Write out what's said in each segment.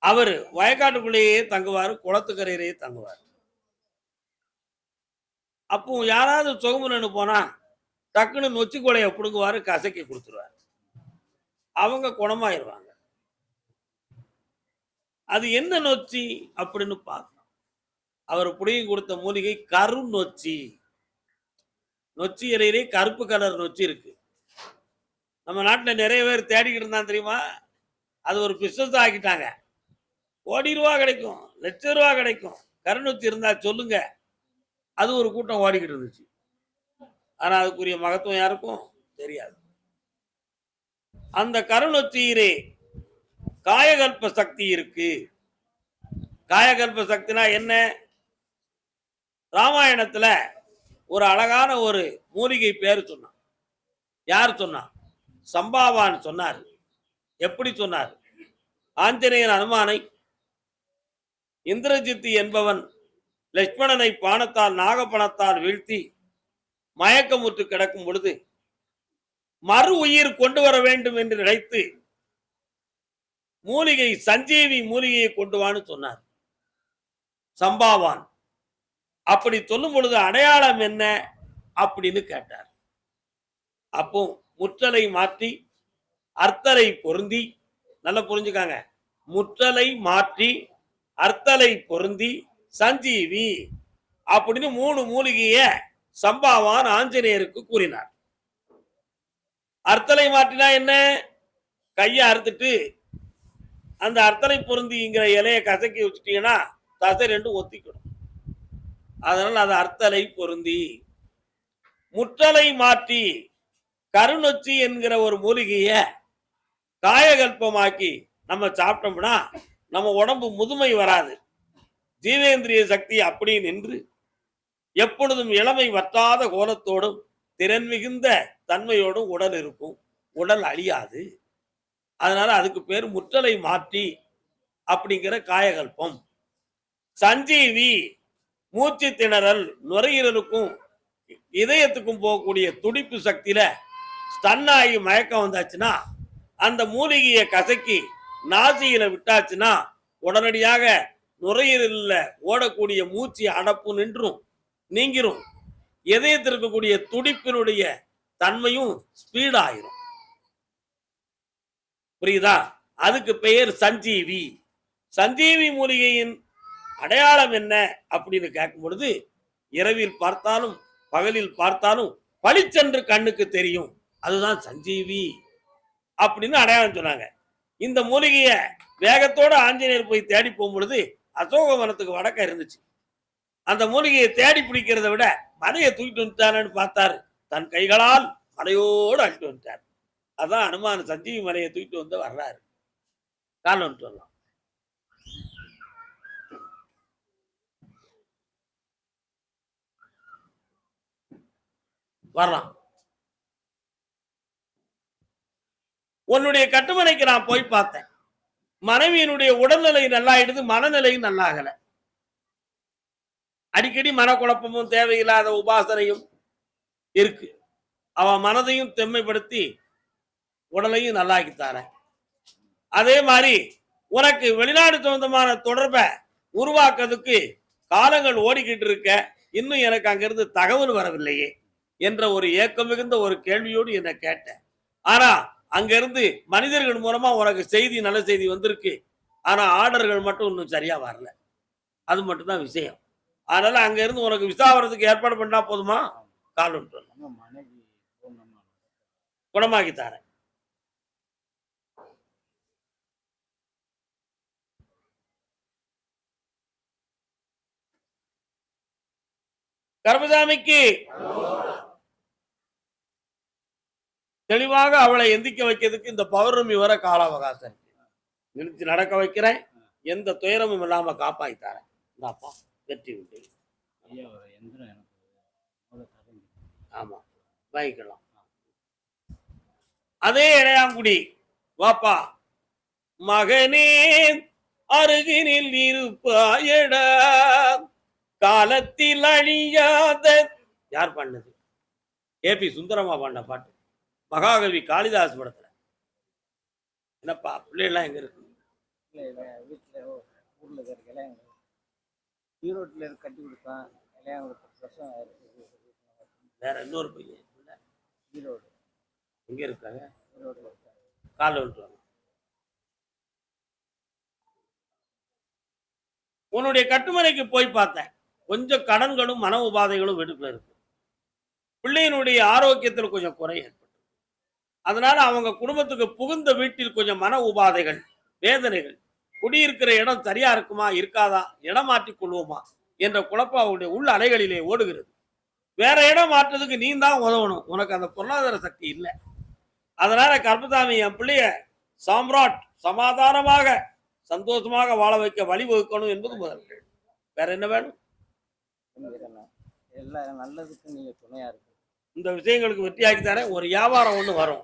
அவரு வயக்காட்டுக்குள்ளேயே தங்குவாரு, குளத்துக்கரையிலேயே தங்குவார். அப்போ யாராவது சுகமுனன்னு போனா, டக்குன்னு நொச்சி கொலைய புடுங்குவாரு, கசக்கி குடுத்துருவாரு. அவங்க குணமாயிருவாங்க. அது என்ன நொச்சி அப்படின்னு பார்க்கணும். அவர் புடுங்கி கொடுத்த மூலிகை கருநொச்சி. நொச்சி இலையிலே கருப்பு கலர் நொச்சி இருக்கு. நம்ம நாட்டுல நிறைய பேர் தேடிக்கிட்டு இருந்தான் தெரியுமா? அது ஒரு பிசினஸ் ஆக்கிட்டாங்க. கோடி ரூபா கிடைக்கும், லட்ச ரூபா கிடைக்கும். கருநொச்சி இருந்தா சொல்லுங்க. அது ஒரு கூட்டம் ஓடிக்கிட்டு இருந்துச்சு. ஆனா அதுக்குரிய மகத்துவம் யாருக்கும் தெரியாது. அந்த கருநொச்சியிலே காயகல்ப சக்தி இருக்கு. காயகல்ப சக்தினா என்ன? ராமாயணத்துல ஒரு அழகான ஒரு மூலிகை பேரு சொன்னான். யார் சொன்னா? சம்பாவான் சொன்னார். எப்படி சொன்னார்? ஆஞ்சநேயன் அனுமானை இந்திரஜித்து என்பவன் லட்சுமணனை பானத்தால் நாகப்பணத்தால் வீழ்த்தி மயக்கமுற்று கிடக்கும் பொழுது மறு உயிர் கொண்டு வர வேண்டும் என்று நினைத்து மூலிகை சஞ்சீவி மூலிகையை கொண்டு வான்னு சொன்னார் சம்பாவான். அப்படி சொல்லும் பொழுது அடையாளம் என்ன அப்படின்னு கேட்டார். அப்போ முற்றலை மாற்றி அர்த்தலை பொருந்தி, நல்லா புரிஞ்சுக்காங்க, முற்றலை மாற்றி அர்த்தலை பொருந்தி சஞ்சீவி அப்படின்னு 3 மூலிகைய சம்பாவான் ஆஞ்சநேயருக்கு கூறினார். அர்த்தலை மாற்றினா என்ன? கையை அறுத்துட்டு அந்த அர்த்தலை பொருந்திங்கிற இலையை கசக்கி வச்சுட்டீங்கன்னா தசை 2 ஒத்திக்கணும். அதனால அது அர்த்தலை பொருந்தி. முற்றலை மாற்றி கருநொச்சி என்கிற ஒரு மூலிகைய காயகல்பமாக்கி நம்ம சாப்பிட்டோம்னா நம்ம உடம்பு முதுமை வராது. ஜீவேந்திரிய சக்தி அப்படி நின்று எப்பொழுதும் இளமை வற்றாத கோலத்தோடும் திறன் மிகுந்த தன்மையோடும் உடல் இருக்கும். உடல் அழியாது. அதனால அதுக்கு பேர் முற்றலை மாற்றி அப்படிங்கிற காயகல்பம். சஞ்சீவி மூச்சு திணறல், நுரையீரலுக்கும் இதயத்துக்கும் போகக்கூடிய துடிப்பு சக்தியில ஸ்டன் ஆகி மயக்கம் வந்தாச்சுன்னா அந்த மூலிகையை கசக்கி நாசியில விட்டாச்சுன்னா உடனடியாக நுரையீரலில் ஓடக்கூடிய மூச்சு அடப்பு நின்றும் நீங்கிரும். இதயத்தில் இருக்கக்கூடிய துடிப்பினுடைய தன்மையும் ஸ்பீட் ஆயிரும். புரியுதா? அதுக்கு பெயர் சஞ்சீவி. சஞ்சீவி மூலிகையின் அடையாளம் என்ன அப்படின்னு கேட்கும் பொழுது இரவில் பார்த்தாலும் பகலில் பார்த்தாலும் பளிச்சென்று கண்ணுக்கு தெரியும். அதுதான் சஞ்சீவி அப்படின்னு அடையாளம் சொன்னாங்க. இந்த மூலிகைய வேகத்தோட ஆஞ்சநேயர் போய் தேடி போகும் பொழுது அசோகவனத்துக்கு வடக்க இருந்துச்சு. அந்த மூலிகையை தேடி பிடிக்கிறத விட மலையை தூக்கிட்டு வந்துட்டானு பார்த்தாரு. தன் கைகளால் மலையோடு அழிட்டு வந்துட்டார். அதான் அனுமான சஞ்சீவி மலையை தூக்கிட்டு வந்து வர்றாரு. காலம் சொல்லலாம். வரலாம். உன்னுடைய கட்டுமனைக்கு நான் போய் பார்த்தேன். மனைவியினுடைய உடல்நிலை நல்லாயிடுது, மனநிலையும் நல்லாகல. அடிக்கடி மனக்குழப்பமும் தேவையில்லாத உபாசனையும் இருக்கு. அவன் மனதையும் தெம்மைப்படுத்தி உடலையும் நல்லாக்கித்தார. அதே மாதிரி உனக்கு வெளிநாடு சொந்தமான தொடர்பை உருவாக்குறதுக்கு காலங்கள் ஓடிக்கிட்டு இருக்க, இன்னும் எனக்கு அங்கிருந்து தகவல் வரவில்லையே என்ற ஒரு ஏக்கம் மிகுந்த ஒரு கேள்வியோடு என்ன கேட்டேன். ஆனா அங்கிருந்து மனிதர்கள் மூலமா உனக்கு செய்தி, நல்ல செய்தி வந்திருக்கு. ஆனா ஆர்டர்கள் மட்டும் இன்னும் சரியா வரல. அது மட்டும் தான் விஷயம். அதனால அங்க இருந்து உனக்கு விசா வர்றதுக்கு ஏற்பாடு பண்ணா போதுமா? காலம் குணமாக்கி தரேன். கர்மசாமிக்கு தெளிவாக அவளை எந்திக்க வைக்கிறதுக்கு இந்த பௌர்ணமி வர கால அவகாசம் நிறுத்தி நடக்க வைக்கிறேன். எந்த துயரமும் இல்லாம காப்பாத்தி தரேன். வெற்றி உண்டு. ஆமா, வாங்கிக்கலாம். அதே இடையாங்குடி வாப்பா மகனே அருகினில் இருப்பாயடா காலத்தில் அழியாத. யார் பண்ணது? ஏபி சுந்தரமா பாண்ட பாட்டு. மகாகவி காளிதாஸ் படத்துல. என்னப்பா பிள்ளைலாம் எங்க இருக்கு? இல்லை வீட்டில் ஊரில் இருக்கிற இளையங்க ஈரோட்டில் கட்டி கொடுத்தான் இளையங்களுக்கு பிரசவம் இருக்குது. வேற இன்னொரு பையன் ஈரோடு எங்க இருக்காங்க? ஈரோடு இருக்காங்க. காலைல விட்டுருவாங்க. உன்னுடைய கட்டுமனைக்கு போய் பார்த்தேன். கொஞ்சம் கடன்களும் மன உபாதைகளும் வீட்டுக்குள்ள இருக்கு. பிள்ளையினுடைய ஆரோக்கியத்தில் கொஞ்சம் குறை ஏற்பட்டு, அதனால அவங்க குடும்பத்துக்கு புகுந்த வீட்டில் கொஞ்சம் மன உபாதைகள், வேதனைகள், குடியிருக்கிற இடம் சரியா இருக்குமா இருக்காதா, இடம் மாற்றிக் கொள்வோமா என்ற குழப்பம் அவருடைய உள் அலைகளிலே ஓடுகிறது. வேற இடம் மாற்றதுக்கு நீ தான் உதவணும், உனக்கு அந்த பொருளாதார சக்தி இல்லை. அதனால கர்மசாமி என் பிள்ளைய சாம்ராட் சமாதானமாக சந்தோஷமாக வாழ வைக்க வழிவகுக்கணும் என்பது முதல். வேற என்ன வேணும்? எல்லாம் நல்லதுக்கு நீங்க துணையா இருக்கு. இந்த விஷயங்களுக்கு வெற்றியாக்கி தரேன். ஒரு வியாபாரம் ஒண்ணு வரும்,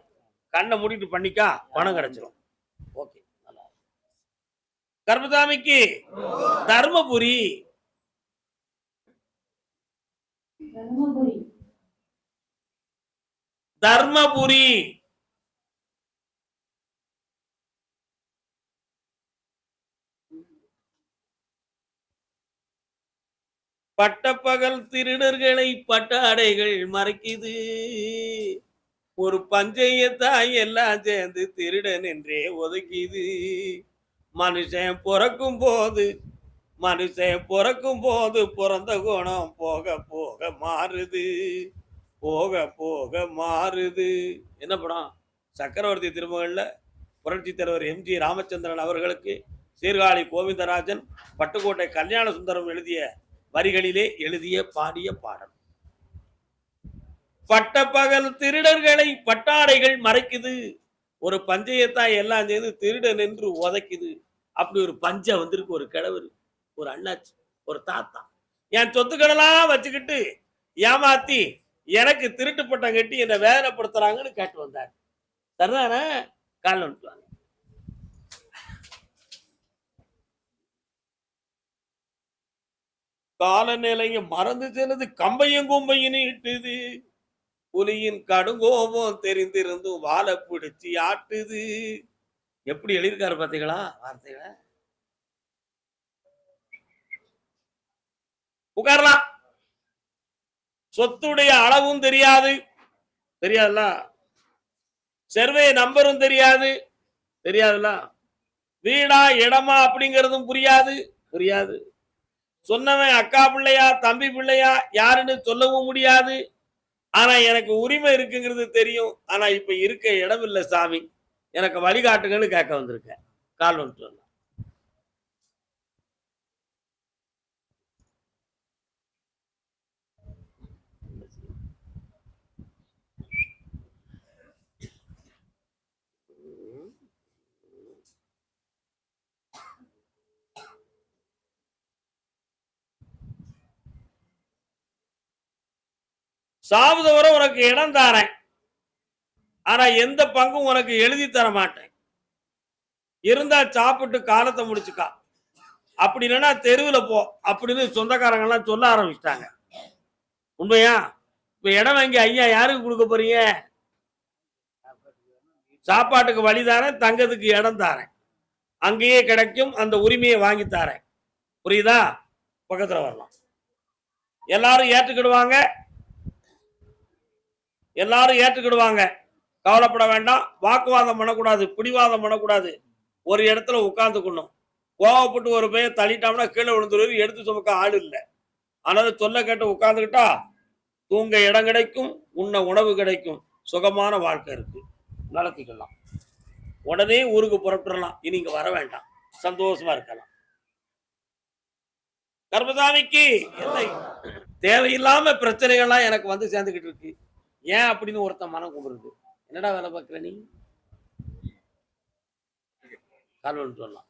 கண்ணை மூடிட்டு பண்ணிக்கா, பணம் கிடைச்சிடும். ஓகே. கர்மசாமிக்கு தர்மபுரி தர்மபுரி பட்டப்பகல் திருடர்களை பட்டாடைகள் மறைக்குது, ஒரு பஞ்சையத்தாய் எல்லாம் சேர்ந்து திருடன் என்றே ஒதுக்கிது. மனுஷன் பிறக்கும் போது பிறந்த குணம் போக போக மாறுது, போக போக மாறுது. என்ன படம்? சக்கரவர்த்தி திருமகள்ல புரட்சி தலைவர் எம்ஜி ராமச்சந்திரன் அவர்களுக்கு சீர்காழி கோவிந்தராஜன் பட்டுக்கோட்டை கல்யாண சுந்தரம் எழுதிய வரிகளிலே எழுதிய பாடிய பாடல். பட்டப்பகல் திருடர்களை பட்டாடைகள் மறைக்குது, ஒரு பஞ்சையத்தான் எல்லாம் சேர்ந்து திருடன் என்று உதைக்குது. அப்படி ஒரு பஞ்சம் வந்திருக்கு. ஒரு கிழவர், ஒரு அண்ணாச்சி, ஒரு தாத்தா என் சொத்துக்களெல்லாம் வச்சுக்கிட்டு ஏமாத்தி எனக்கு திருட்டு பட்டம் கட்டி என்னை வேதனைப்படுத்துறாங்கன்னு கேட்டு வந்தார். சரிதானே? காலில் வந்துட்டாங்க. காலநிலைய மறந்து சென்னது கம்பையும் கும்பையும் இட்டுது, புலியின் கடுங்கோபம் தெரிந்திருந்தும் வாழை பிடிச்சி ஆட்டுது. எப்படி எழுதியிருக்காரு பாத்தீங்களா வார்த்தைகளை? உட்காரலாம். சொத்துடைய அளவும் தெரியாதுல்ல, சர்வே நம்பரும் தெரியாதுல்ல, வீடா இடமா அப்படிங்கிறதும் புரியாது. சொன்னவன் அக்கா பிள்ளையா தம்பி பிள்ளையா யாருன்னு சொல்லவும் முடியாது. ஆனா எனக்கு உரிமை இருக்குங்கிறது தெரியும். ஆனா இப்ப இருக்க இடம் இல்லை சாமி, எனக்கு வழிகாட்டுங்கன்னு கேட்க வந்திருக்கேன். கால் வந்துட்டு சாவுத வரை உனக்கு இடம் தாரேன், ஆனா எந்த பங்கும் உனக்கு எழுதி தர மாட்டேன். இருந்தா சாப்பிட்டு காலத்தை முடிச்சுக்கா, அப்படி இல்லைன்னா தெருவில் போ அப்படின்னு சொந்தக்காரங்க எல்லாம் சொல்ல ஆரம்பிச்சிட்டாங்க. உண்மையா? இப்ப இடம் வாங்கி ஐயா யாருக்கு கொடுக்க போறீங்க? சாப்பாட்டுக்கு வழி தாரேன், தங்கத்துக்கு இடம் தாரேன், அங்கேயே கிடைக்கும், அந்த உரிமையை வாங்கி தாரேன். புரியுதா? பக்கத்துல வரலாம். எல்லாரும் ஏற்றுக்கிடுவாங்க, கவலைப்பட வேண்டாம். வாக்குவாதம் பண்ணக்கூடாது, பிடிவாதம் பண்ணக்கூடாது. ஒரு இடத்துல உட்கார்ந்துக்கணும். கோவப்பட்டு ஒரு பையன் தள்ளிட்டோம்னா கீழே விழுந்துருவது, எடுத்து சுமக்க ஆள் இல்லை. அதனால சொல்ல கேட்டு உட்கார்ந்துக்கிட்டா தூங்க இடம் கிடைக்கும், உண்ண உணவு கிடைக்கும், சுகமான வாழ்க்கை இருக்கு, நடத்திக்கலாம். உடனே ஊருக்கு புறப்படலாம், இனி இங்க வர வேண்டாம், சந்தோஷமா இருக்கலாம். கர்மசாமிக்கு இல்லை, தேவையில்லாம பிரச்சனைகள்லாம் எனக்கு வந்து சேர்ந்துகிட்டு இருக்கு. ஏன் அப்படின்னு ஒருத்தன் மனம் கும்பிடுது. என்னடா வேலை பார்க்கிற நீ? கால்வன் சொல்லலாம்.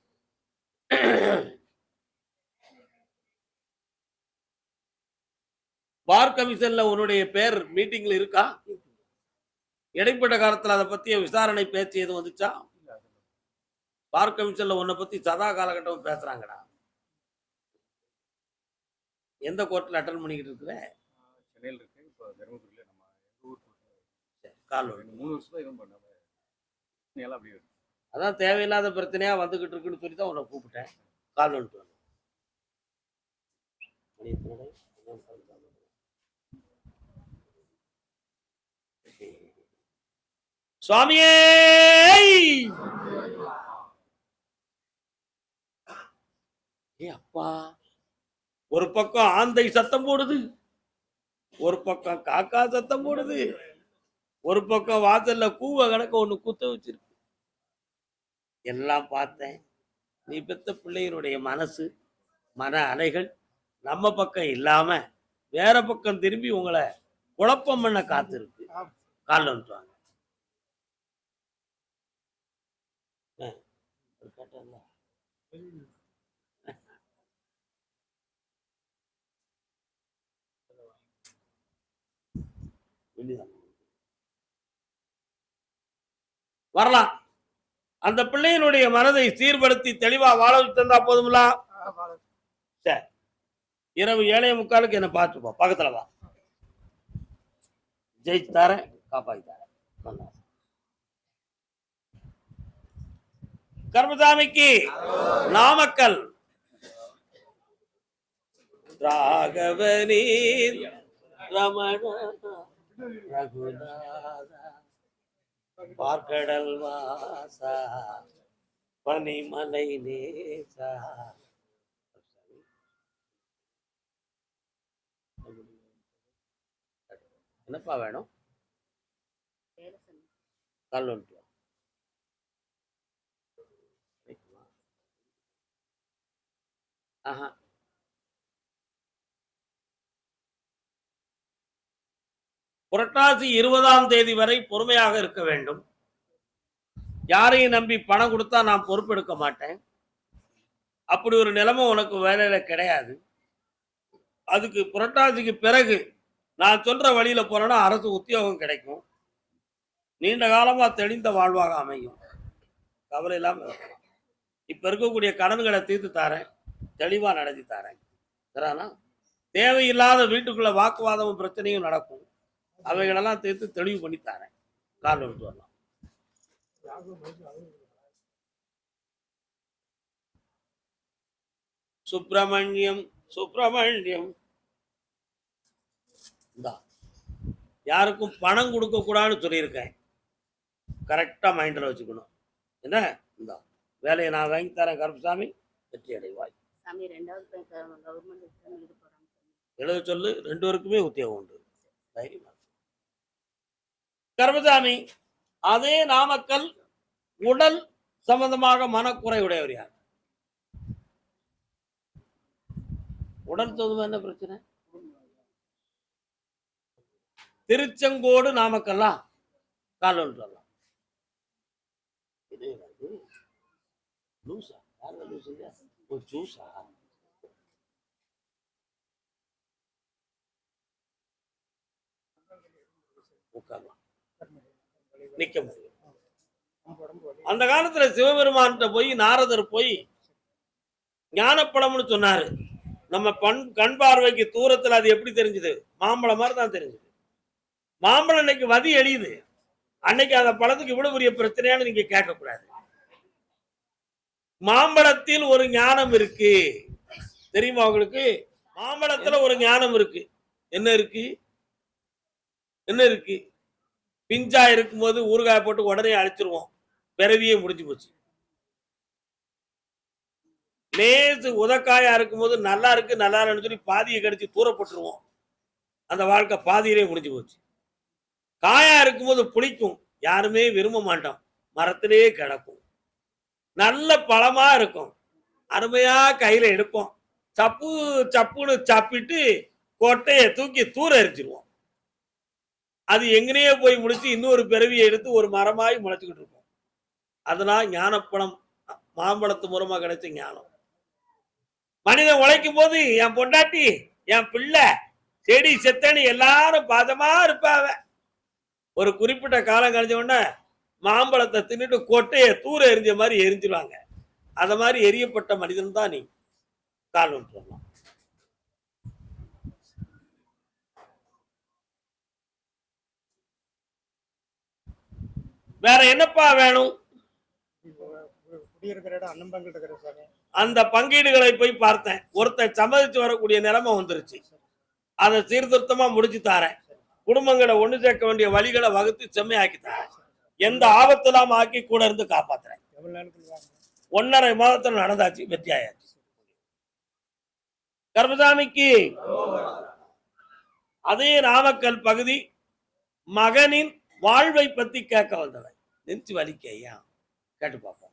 பார் கமிஷன்ல உன்னுடைய பேர் மீட்டிங்ல இருக்கா? இடைப்பட்ட காலத்துல அதை பத்திய விசாரணை பேச்சு எதுவும் வந்துச்சா? பார் கமிஷன்ல உன்னை பத்தி சதா காலகட்டம் பேசுறாங்கடா. எந்த கோர்ட்ல அட்டன் பண்ணிக்கிட்டு இருக்கிற? சென்னையில் இருக்கு. இப்போ தருமபுரியில நம்ம எங்க ஊர் கால் 3 வருஷம் தான் இவன் பண்ணாம அப்படி அதான் தேவையில்லாத பிரச்சனையா வந்துகிட்டு இருக்குன்னு சொல்லி தான் உன்னை கூப்பிட்டேன். கால் வந்துட்டு வரேன். மணி எத்தனை? சுவாமியே! ஏ அப்பா! ஒரு பக்கம் ஆந்தை சத்தம் போடுது, ஒரு பக்கம் காக்கா சத்தம் போடுது, ஒரு பக்கம் வாசல்ல கூவ கணக்க ஒண்ணு குத்த வச்சிருக்கு. எல்லாம் பார்த்தேன். நீ பெத்த பிள்ளையினுடைய மனசு, மன அலைகள் நம்ம பக்கம் இல்லாம வேற பக்கம் திரும்பி உங்களை குழப்பம் பண்ண காத்திருக்கு. கால் வந்துட்டு வாங்க. கேட்டேன்ல. வெளிதான். வரலாம். அந்த பிள்ளையினுடைய மனதை சீர்படுத்தி தெளிவா வாழ தந்தா போதுங்களா? சரி, இரவு 7:45 என்ன பார்த்துப்போ, பக்கத்துல வா. ஜெயிச்சு தரேன், காப்பாத்தி தரேன். கர்மசாமிக்கு நாமக்கல் ராகவனி ரமண ரகுநாதா பார்க்கடல் வாசா பனிமலை நேசா. என்னப்பா வேணும்? கால் வந்துட்டு வா. ஆஹா, புரட்டாசி 20ஆம் தேதி வரை பொறுமையாக இருக்க வேண்டும். யாரையும் நம்பி பணம் கொடுத்தா நான் பொறுப்பெடுக்க மாட்டேன். அப்படி ஒரு நிலைமை உனக்கு வேலையில கிடையாது. அதுக்கு புரட்டாசிக்கு பிறகு நான் சொல்ற வழியில போனா அரசு உத்தியோகம் கிடைக்கும். நீண்ட காலமா தெளிந்த வாழ்வாக அமையும். கவலை இல்லாம இருக்கலாம். இப்ப இருக்கக்கூடிய கடன்களை தீர்த்து தாரேன், தெளிவா நடத்தி தாரேன். சரிண்ணா? தேவையில்லாத வீட்டுக்குள்ள வாக்குவாதமும் பிரச்சனையும் நடக்கும். அவைகளெல்லாம் தீர்த்து தெளிவு பண்ணி தாரேன். கால் எடுத்து வரலாம். சுப்பிரமணியம் சுப்பிரமணியம். யாருக்கும் பணம் கொடுக்க கூடாதுன்னு சொல்லியிருக்கேன். கரெக்டா மைண்ட்ல வச்சுக்கணும். என்ன? இந்த வேலையை நான் வாங்கி தரேன். கருப்புசாமி, வெற்றி அடைவாய். எழுத சொல்லு. 2 பேருக்குமே உத்தியோகம் உண்டு. கருப்புசாமி, அதே நாமக்கல் உடல் சம்பந்தமாக மனக்குறை உடையவர் யார்? உடல் சம்பந்தமா என்ன பிரச்சனை? திருச்செங்கோடு நாமக்கல்லா? கால் ஒன்று வரலாம். லூசா? யாருங்க லூசு? ஒரு ஜூஸா? உட்காரலாம், நிக்க முடியும். அந்த காலத்துல சிவபெருமான்கிட்ட போய் நாரதர் போய் ஞானப்பழம்னு சொன்னாரு. நம்ம கண் பார்வைக்கு தூரத்துல அது எப்படி தெரிஞ்சது? மாம்பழம் மாதிரி தான் தெரிஞ்சது. மாம்பழம் இன்னைக்கு வதி எளியுது. அன்னைக்கு அந்த பழத்துக்கு இவ்வளவு பெரிய பிரச்சனையானு நீங்க கேட்க கூடாது. மாம்பழத்தில் ஒரு ஞானம் இருக்கு, தெரியுமா உங்களுக்கு? மாம்பழத்துல ஒரு ஞானம் இருக்கு. என்ன இருக்கு? என்ன இருக்கு? பிஞ்சா இருக்கும்போது ஊறுகாய் போட்டு உடனே அழிச்சிருவோம், பிறவியே முடிஞ்சு போச்சு. லேசு உதக்காயா இருக்கும்போது நல்லா இருக்கு நல்லா இல்லைன்னு சொல்லி பாதியை கடிச்சு தூரப்பட்டுருவோம், அந்த வாழ்க்கை பாதியிலே முடிஞ்சு போச்சு. காயா இருக்கும்போது புளிக்கும், யாருமே விரும்ப மாட்டோம், மரத்திலேயே கிடக்கும். நல்ல பழமா இருக்கும், அருமையா கையில எடுப்போம், சப்பு சப்புன்னு சப்பிட்டு கொட்டையை தூக்கி தூர எரிச்சிருவோம். அது எங்கனையே போய் முடிச்சு இன்னொரு பிறவியை எடுத்து ஒரு மரமாய் முளைச்சுக்கிட்டு இருக்கும். அதெல்லாம் ஞானப்பழம், மாம்பழத்து மூலமா கிடைச்ச ஞானம். மனிதன் உழைக்கும் போது என் பொண்டாட்டி என் பிள்ளை செடி செத்தனு எல்லாரும் பாதமா இருப்பாவ. ஒரு குறிப்பிட்ட காலம் கழிஞ்ச உடனே மாம்பழத்தை தின்னுட்டு கொட்டையை தூர எரிஞ்ச மாதிரி எரிஞ்சிருவாங்க. அத மாதிரி எரியப்பட்ட மனிதன் தான் நீ. கால் விட்டுறலாம். வேற என்னப்பா வேணும்? இருக்கிற இடம் அண்ணன் பங்கிட்டு இருக்கிற சாமி. அந்த பங்கீடுகளை போய் பார்த்தேன். ஒருத்தன் சம்மதிச்சு வரக்கூடிய நிலைமை வந்துருச்சு. அதை சீர்திருத்தமா முடிச்சு தாரேன். குடும்பங்களை ஒண்ணு சேர்க்க வேண்டிய வழிகளை வகுத்து செம்மையாக்கி தாரேன். எந்த ஆபத்தெல்லாம் ஆக்கி கூட இருந்து காப்பாத்துறேன். எவ்வளவு நாளுக்குள்ள வாங்க? 1.5 மாதத்துல நடந்தாச்சு, வெற்றி ஆயாச்சு. கர்மசாமிக்கு அதே நாமக்கல் பகுதி மகனின் வாழ்வை பத்தி கேட்க வந்தவன். நெஞ்சு வலிக்க ஐயா, கேட்டு பார்ப்போம்.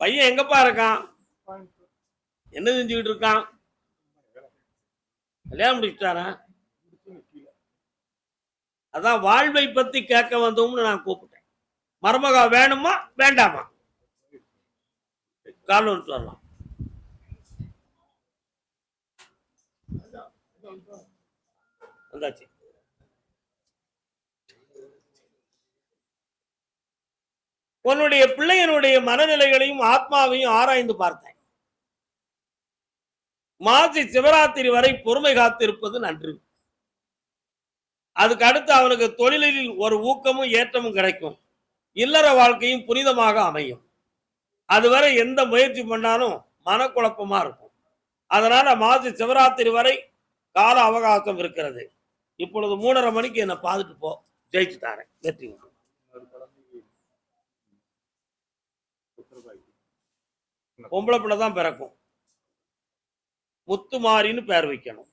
பையன் எங்கப்பா இருக்கான்? என்ன செஞ்சுக்கிட்டு இருக்கான்? கல்யாணம் முடிச்சுட்டாரா? அதான் வாழ்வை பத்தி கேட்க வந்தோம்னு நான் கூப்பிட்டேன். மருமகா வேணுமா வேண்டாமா? காலம் சொல்லலாம். வந்தாச்சு. உன்னுடைய பிள்ளையனுடைய மனநிலைகளையும் ஆத்மாவையும் ஆராய்ந்து பார்த்தேன். மாசி சிவராத்திரி வரை பொறுமை காத்திருப்பது நன்று. அதுக்கு அடுத்து அவனுக்கு தொழிலில் ஒரு ஊக்கமும் ஏற்றமும் கிடைக்கும். இல்லற வாழ்க்கையும் புனிதமாக அமையும். அதுவரை எந்த முயற்சி பண்ணாலும் மனக்குழப்பமா இருக்கும். அதனால மாசி சிவராத்திரி வரை கால அவகாசம் இருக்கிறது. இப்பொழுது 3:30 மணிக்கு என்னை பார்த்துட்டு போ, ஜெயிச்சு தாரேன். வெற்றி. பொம்பளை பிள்ளை தான் பிறக்கும். முத்துமாரின்னு பேர் வைக்கணும்.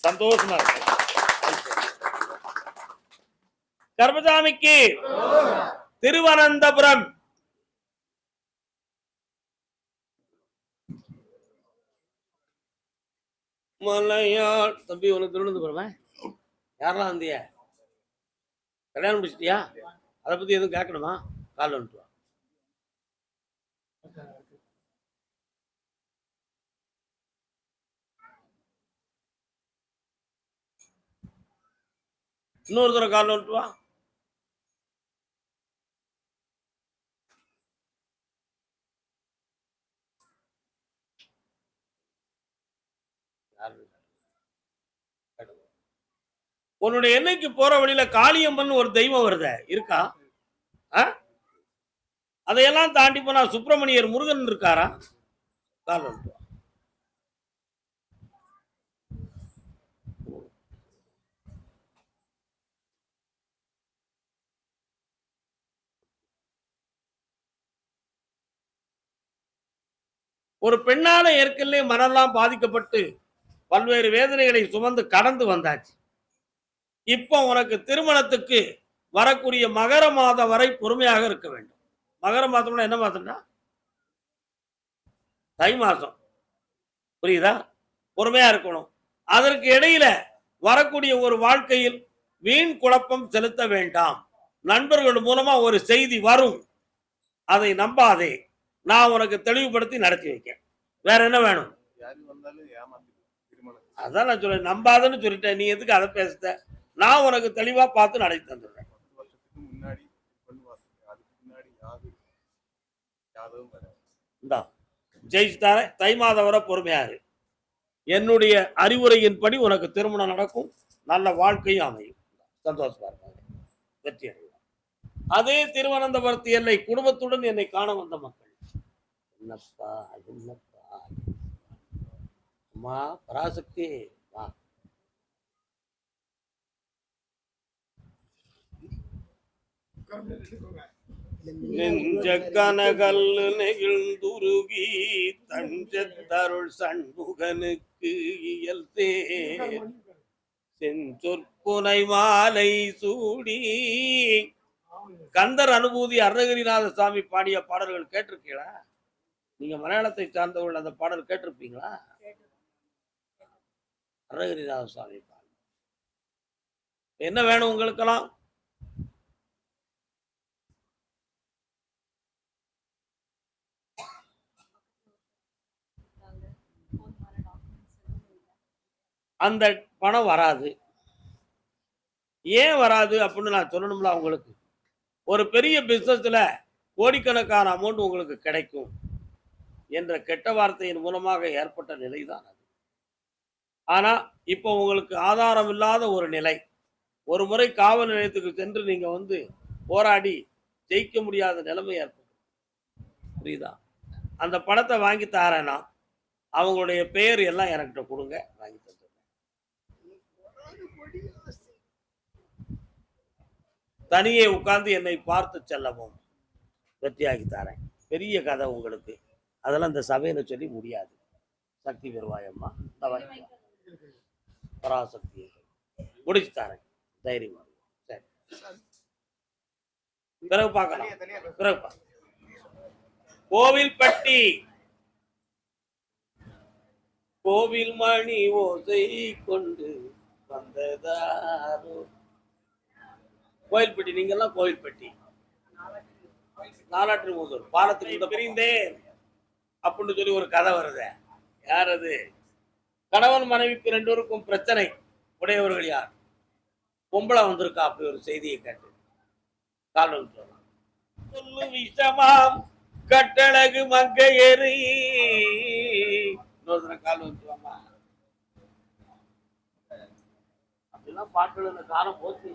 சந்தோஷமா இருக்கும். கர்மசாமிக்கு திருவனந்தபுரம் மலையாள். தம்பி உனக்கு திருவனந்தபுரம் யாரெல்லாம் வந்திய? கல்யாணம் முடிச்சிட்டியா? அதை பத்தி எதுவும் கேட்கணுமா? கால் வந்துட்டு வா. இன்னொரு தடவை கால் வந்துட்டு வா. உன்னுடைய எண்ணெய்க்கு போற வழியில காளியம்மன் ஒரு தெய்வம் வருத இருக்கா? அதையெல்லாம் தாண்டி போனா சுப்பிரமணியர் முருகன் இருக்காரா? கால் வந்துட்டு வா. ஒரு பெண்ணால ஏற்கனவே மனெல்லாம் பாதிக்கப்பட்டு பல்வேறு வேதனைகளை சுமந்து கடந்து வந்தாச்சு. இப்போ உனக்கு திருமணத்துக்கு வரக்கூடிய மகர மாதம் வரை பொறுமையாக இருக்க வேண்டும். மகர மாதம்னா என்ன மாதம்னா தை மாசம், புரியுதா? பொறுமையா இருக்கணும். அதற்கு இடையில வரக்கூடிய ஒரு வாழ்க்கையில் வீண் குழப்பம் செலுத்த வேண்டாம். நண்பர்கள் மூலமா ஒரு செய்தி வரும், அதை நம்பாதே. நான் உனக்கு தெளிவுபடுத்தி நடத்தி வைக்கேன். வேற என்ன வேணும்? அதான் நான் சொல்றேன், நம்பாதன்னு சொல்லிட்டேன். நீ எதுக்கு அதை பேசுத? நான் உனக்கு தெளிவா பார்த்து நடத்தி தந்துடுறேன். ஜெயிச்சுட்டார. தை மாதம் வரை பொறுமையாரு. என்னுடைய அறிவுரையின்படி உனக்கு திருமணம் நடக்கும், நல்ல வாழ்க்கையும் அமையும். சந்தோஷமா இருக்காங்க, வெற்றி அடைவார். அதே திருவனந்தபுரத்து எல்லை குடும்பத்துடன் என்னை காண வந்த மக்கள், என்னப்பா என்னப்பா அம்மா பராசக்தி வா. நெஞ்ச கனகல் நெகிழ்ந்துருகி தஞ்சத்தருள் சண்முகனுக்கு இயல்தே செஞ்சொற்புனை மாலை சூடி. கந்தர் அனுபூதி அருணகிரிநாத சாமி பாடிய பாடல்கள் கேட்டிருக்கீங்களா? நீங்க மலையாளத்தை சார்ந்தவர்கள் அந்த பாடல் கேட்டிருப்பீங்களா? அருணகிரிநாத சுவாமி பாடல். என்ன வேணும் உங்களுக்கெல்லாம்? அந்த பணம் வராது. ஏன் வராது அப்படின்னு நான் சொல்லணும்ல உங்களுக்கு. ஒரு பெரிய பிசினஸ்ல கோடிக்கணக்கான அமௌண்ட் உங்களுக்கு கிடைக்கும். என்ற கெட்ட வார்த்தையின் மூலமாக ஏற்பட்ட நிலைதான் அது. ஆனா இப்போ உங்களுக்கு ஆதாரம் இல்லாத ஒரு நிலை. ஒரு முறை காவல் நிலையத்துக்கு சென்று நீங்க போராடி ஜெயிக்க முடியாத நிலைமை ஏற்படும். புரியுதா? அந்த பணத்தை வாங்கி தாரேன்னா அவங்களுடைய பெயர் எல்லாம் என்கிட்ட கொடுங்க, வாங்கி தந்துடுறேன். தனியே உட்கார்ந்து என்னை பார்த்து செல்லவும் வெற்றியாகி தாரேன். பெரிய கதை உங்களுக்கு. அதெல்லாம் இந்த சபையில சொல்லி முடியாது. சக்தி பெருவாயம்மா பராசக்தி முடிச்சு தாரேன். தைரியமா சரி. பிறகு பார்க்கலாம். பிறகு கோவில்பட்டி கோவில் மணி ஓசை கொண்டு வந்ததாரோ. கோயில்பட்டி, நீங்க எல்லாம் கோவில்பட்டி நாலாற்று மூதூர் பாலத்துக்கு பிரிந்தேன் அப்படின்னு சொல்லி ஒரு கதை வருது. யார் அது? கணவன் மனைவிக்கு 2 பேருக்கும் பிரச்சனை. உடையவர்கள் யார்? பொம்பளை வந்திருக்கா. அப்படி ஒரு செய்தியை கேட்டு கால் சொல்லு விஷமாம் கட்டழகு மங்கையரி. இன்னொரு கால் வந்துருவாமா. அப்படிலாம் பாட்டுகள் இந்த காலம் போச்சு.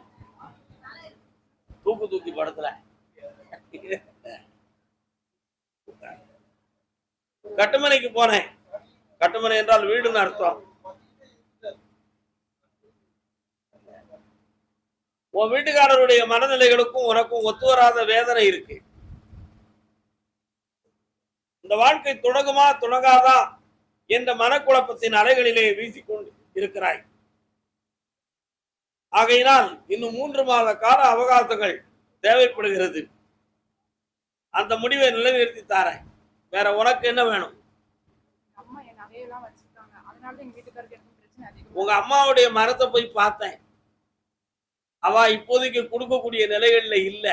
தூக்கி படத்துல கட்டுமனைக்கு போனேன். கட்டுமனை என்றால் வீடுன்னு அர்த்தம். உன் வீட்டுக்காரருடைய மனநிலைகளுக்கும் உனக்கும் ஒத்து வராத வேதனை இருக்கு. இந்த வாழ்க்கை தொடங்குமா தொடங்காதா என்ற மனக்குழப்பத்தின் அலைகளிலே வீசிக்கொண்டு இருக்கிறாய். ஆகையினால் இன்னும் 3 மாத கால அவகாசங்கள் தேவைப்படுகிறது. அந்த முடிவை நிலைநிறுத்தி தாரேன். வேற உனக்கு என்ன வேணும்? உங்க அம்மாவுடைய மரத்தை போய் பார்த்தேன். அவ இப்போதைக்கு கொடுக்கக்கூடிய நிலைகள்ல இல்ல.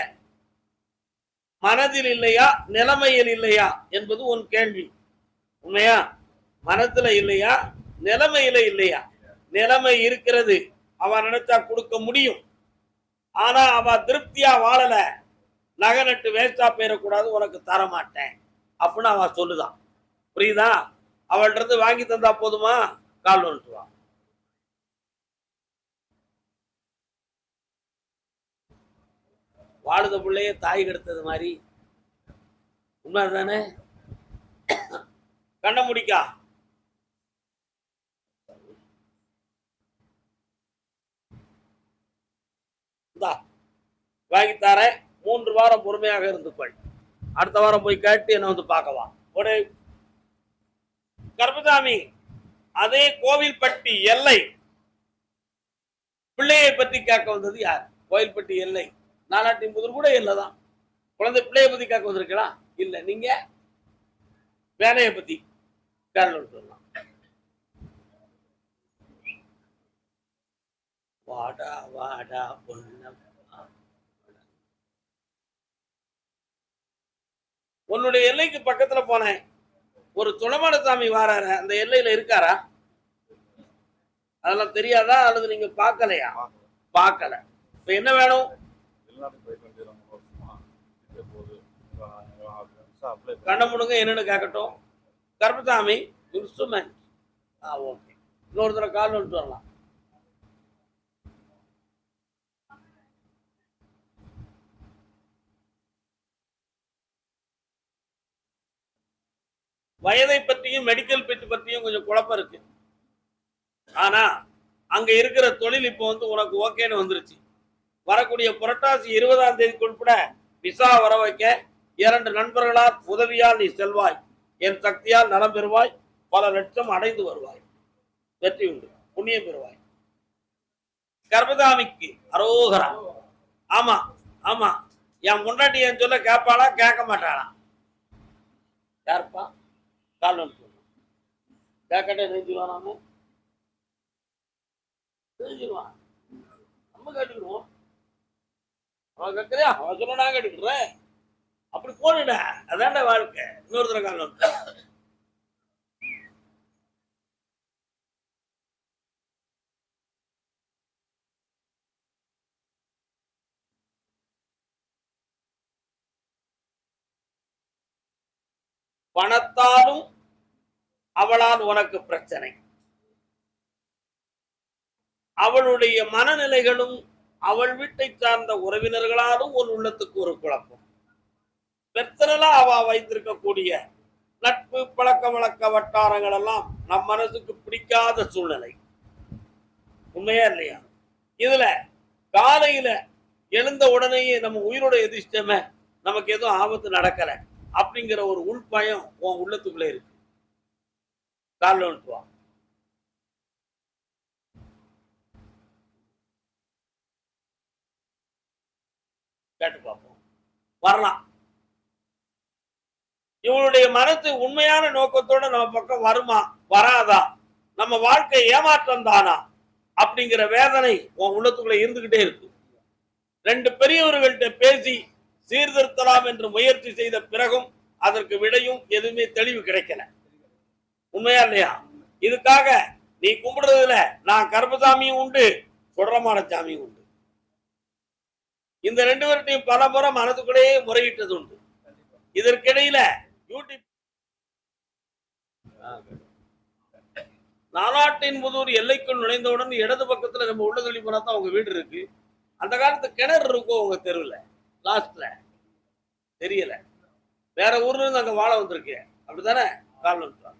மனதில் இல்லையா, நிலைமையில் இல்லையா என்பது உன் கேள்வி. உண்மையா? மனத்துல இல்லையா, நிலைமையில இல்லையா? நிலைமை இருக்கிறது. அவ நினைச்சா கொடுக்க முடியும். ஆனா அவ திருப்தியா வாழல. நகை நட்டு வேஸ்டா போயிடக்கூடாது, உனக்கு தர மாட்டேன் அப்படின்னு அவ சொல்லுதான். புரியுதா? அவள்கிட்ட இருந்து வாங்கி தந்தா போதுமா? கால் வந்துட்டுவா. வாழுத பிள்ளைய தாய் கெடுத்தது மாதிரி. உண்மைதானே? கண்ண முடிக்கா. வாங்கி தரேன். 3 வாரம் பொறுமையாக இருந்துக்கொள். அடுத்த வாரம் போய் கேட்டு என்ன பார்க்கவா. ஒரு கருப்பசாமி, அதே கோவில்பட்டி எல்லை பிள்ளையை பற்றி கேட்க வந்தது யார்? கோவில்பட்டி எல்லை நாலாட்டின் புதூர் கூட இல்லதான். குழந்தை பிள்ளைய பத்தி கேட்க வந்திருக்கலாம். இல்ல, நீங்க வேலையை பத்தி சொல்லலாம். வாடா வாடா பொண்ணு. உன்னுடைய எல்லைக்கு பக்கத்துல போனேன். ஒரு துளமாடசாமி வாராரு. அந்த எல்லையில இருக்காரா? அதெல்லாம் தெரியாதா? அல்லது நீங்க பார்க்கலையா? பார்க்கல. இப்ப என்ன வேணும்? கண்ண முடுங்க என்னன்னு கேட்கட்டும். கருப்பசாமி இன்ஸ்ட்ருமெண்ட். ஓகே. இன்னொரு தடவை கால் வந்துட்டு வரலாம். வயதை பற்றியும் மெடிக்கல் பெட் பற்றியும் கொஞ்சம் குழப்பம் இருக்கு. ஆனா அங்க இருக்கிற தொழில் இப்போ உனக்கு ஓகேன்னு வந்துருச்சு. வரக்கூடிய புரட்டாசி 20ஆம் தேதிக்கு உட்பட விசா வர வைக்க 2 நண்பர்களால் உதவியால் நீ செல்வாய். என் சக்தியால் நலம் பெறுவாய். பல லட்சம் அடைந்து வருவாய். வெற்றி உண்டு. புண்ணியம் பெறுவாய். கர்ப்பசாமிக்கு அரோகரா. ஆமா ஆமா. என் முன்னாடி என் சொல்ல கேட்பாளா கேட்க மாட்டாளா? யாருப்பா? கால் வந்து கேட்கட்டே நெஞ்சிருவான். நாம தெரிஞ்சிருவான். நம்ம கேட்டுக்கிடுவோம். அவன் கேட்கறியா? அவன் சொல்ல நான் கேட்டுக்கிறேன். அப்படி போன அதான்டா வாழ்க்கை. இன்னொரு தடவை கால் வந்து பணத்தாலும் அவளால் உனக்கு பிரச்சனை, அவளுடைய மனநிலைகளும் அவள் வீட்டை சார்ந்த உறவினர்களாலும் ஒரு உள்ளத்துக்கு ஒரு குழப்பம். பெத்தனலா அவ வைத்திருக்கக்கூடிய நட்பு பழக்க வழக்க வட்டாரங்கள் எல்லாம் நம் மனசுக்கு பிடிக்காத சூழ்நிலை. உண்மையா இல்லையா? இதுல காலையில எழுந்த உடனேயே நம்ம உயிரோட எதிர்ஷ்டமே நமக்கு எதுவும் ஆபத்து நடக்கல அப்படிங்கிற ஒரு உள்பயம் உன் உள்ளத்துக்குள்ளே இருக்கு. காலைல வந்துட்டு வா. கேட்டு பார்ப்போம். வரலாம். இவனுடைய மனசு உண்மையான நோக்கத்தோட நம்ம பக்கம் வருமா வராதா, நம்ம வாழ்க்கை ஏமாற்றம் தானா அப்படிங்கிற வேதனை உன் உள்ளத்துக்குள்ள இருந்துகிட்டே இருக்கு. ரெண்டு பெரியவர்கள்ட்ட பேசி சீர்திருத்தலாம் என்று முயற்சி செய்த பிறகும் அதற்கு விடையும் எதுவுமே தெளிவு கிடைக்கல. உண்மையா இல்லையா? இதுக்காக நீ கும்பிடுறதுல நான் கருப்பசாமியும் உண்டு, சுடரமான சாமியும் உண்டு. இந்த ரெண்டு பேர்ட்டையும் பல முறை மனதுக்குள்ளேயே முறையிட்டது உண்டு. இதற்கிடையில யூடியூப் நாலாட்டின் புதூர் எல்லைக்குள் நுழைந்தவுடன் இடது பக்கத்துல நம்ம உள்ள தள்ளி போனா தான் உங்க வீடு இருக்கு. அந்த காலத்து கிணறு இருக்கும் உங்க தெருவில் லாஸ்ட்ல, தெரியல. வேற ஊர்ல இருந்து அங்க வாழ வந்திருக்கு, அப்படித்தானே? கால் வந்துட்டாங்க.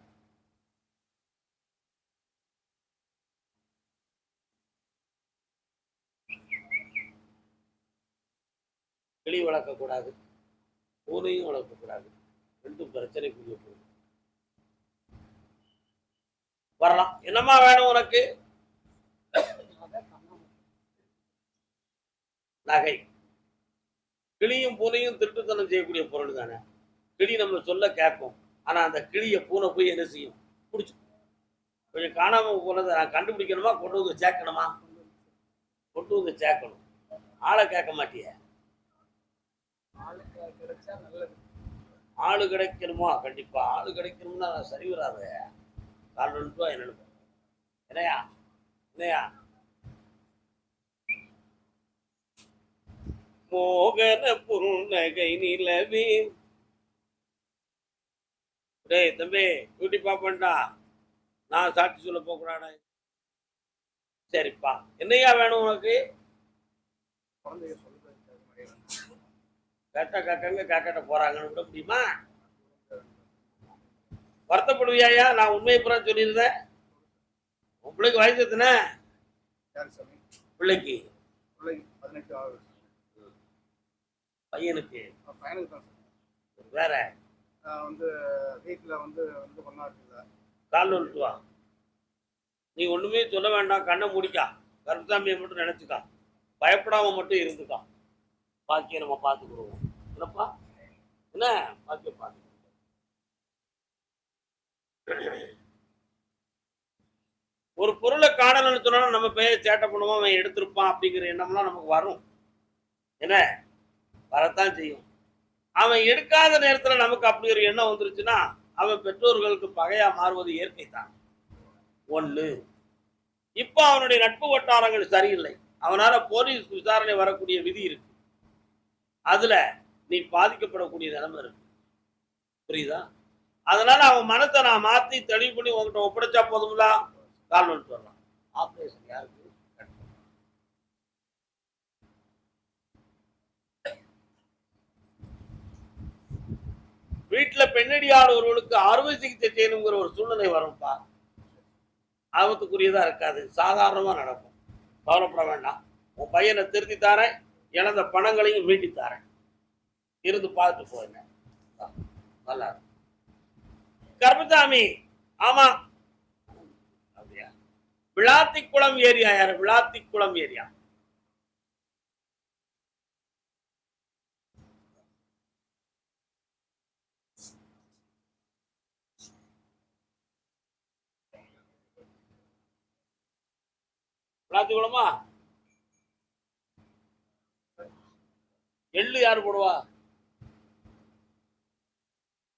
கிளி வளர்க்கக்கூடாது, பூனையும் வளர்க்கக்கூடாது, ரெண்டும் பிரச்சனைக்குரிய போகுது. வரலாம். என்னமா வேணும் உனக்கு? நகை. கிளியும் பூனையும் திருட்டுத்தனம் செய்யக்கூடிய பொருள் தானே. கிளி நம்ம சொல்ல கேட்கும், ஆனா அந்த கிளிய பூனை போய் என்ன செய்யும்? பிடிச்சு. கொஞ்சம் காணாம போனதை நான் கண்டுபிடிக்கணுமா, கொண்டு வந்து சேர்க்கணுமா? கொண்டு வந்து சேர்க்கணும். ஆளை கேட்க மாட்டிய. ஆளு கிடைக்கணுமா? கண்டிப்பா ஆளு கிடைக்கணும்னா சரி வராது. கால் ரூபா என்னன்னு என்னையா என்னையா மோகன புன்னகை நிலவே. டேய் தம்பி, கூட்டி பாப்பண்டா, நான் சாட்சி சொல்ல போகக்கூடாடா. சரிப்பா, என்னையா வேணும் உனக்கு? கட்ட கக்கங்க கக்கட்ட போறாங்கன்னு விட முடியுமா? வருத்தப்படுவியாயா? நான் உண்மையை புறம் சொல்லியிருந்தேன். உன் பிள்ளைக்கு வயசு எத்தனை? பிள்ளைக்கு 18 ஆகுது. பையனுக்கு பையனுக்கு தான் வேற வந்து வீட்டில் வந்து ஒன்றாட்டில் கால் வந்துட்டு வா. நீ ஒண்ணுமே சொல்ல வேண்டாம், கண்ணை முடிக்கா, கருப்பசாமியை மட்டும் நினைச்சுக்கா, பயப்படாம மட்டும் இருந்துக்கா. பாக்கிய நம்ம பார்த்துக்கிடுவோம். என்னப்பா என்ன பாக்கிய பார்த்து ஒரு பொருளை காணலன்னு சொன்னாலும் நம்ம பெயர் சேட்டை பண்ணுவோம், அவன் எடுத்திருப்பான் அப்படிங்கிற எண்ணம்லாம் நமக்கு வரும். என்ன வரத்தான் செய்யும். அவன் எடுக்காத நேரத்துல நமக்கு அப்படி ஒரு எண்ணம் வந்துருச்சுன்னா அவன் பெற்றோர்களுக்கு பகையா மாறுவது இயற்கை தான். ஒண்ணு, இப்ப அவனுடைய நட்பு வட்டாரங்கள் சரியில்லை, அவனால போலீஸ் விசாரணை வரக்கூடிய விதி இருக்கு, அதுல நீ பாதிக்கப்படக்கூடிய நிலைமை இருக்கு. புரியுதா? அதனால அவன் மனத்தை நான் மாத்தி தெளிவு பண்ணி உங்ககிட்ட ஒப்படைச்சா போதும்ல, கால் வந்துட்டு வரலாம். ஆபரேஷன் யாருக்கு? வீட்டுல பெண்ணடியார் ஒருவனுக்கு அறுவை சிகிச்சை செய்யணுங்கிற ஒரு சூழ்நிலை வரும்பா. ஆபத்துக்குரியதா இருக்காது, சாதாரணமா நடக்கும். கவலைப்பட வேண்டாம். உன் பையனை திருத்தி தாரேன், இழந்த பணங்களையும் மீட்டி தாரேன். இருந்து பார்த்துட்டு போயிருங்க. நல்லா கருப்பசாமி. ஆமா, அப்படியா? விளாத்திக்குளம் ஏரியா. யாரு? விளாத்திக்குளம் ஏரியா. விளாத்திக்குளமா? எள்ளு யாரு போடுவா?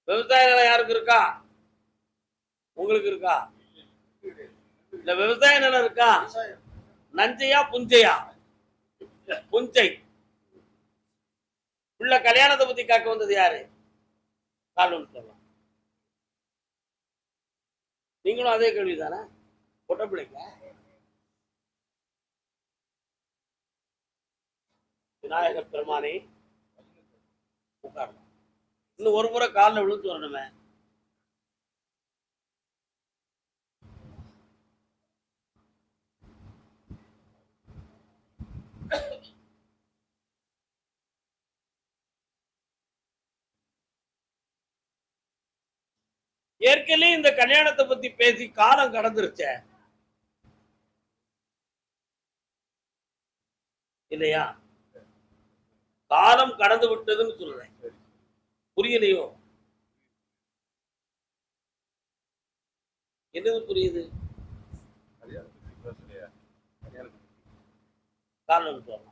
விவசாய நிலம் யாருக்கு இருக்கா? உங்களுக்கு இருக்கா? இல்ல விவசாய நிலம் இருக்கா? நஞ்சையா புஞ்சையா? புஞ்சை. உள்ள கல்யாணத்தை பத்தி கேட்க வந்தது யாரு? கால் சொல்லலாம். நீங்களும் அதே கேள்விதானே? பொட்ட பிள்ளைங்க விநாயகர் பெருமானை உட்காரணும். இன்னும் ஒரு முறை காலில் விழுந்து வரணுமே. ஏற்கனவே இந்த கல்யாணத்தை பத்தி பேசி காலம் கடந்துருச்ச இல்லையா? காலம் கடந்து விட்டதுன்னு சொல்றேன். புரியலையோ? என்னது புரியுது? காலம் சொல்லலாம்.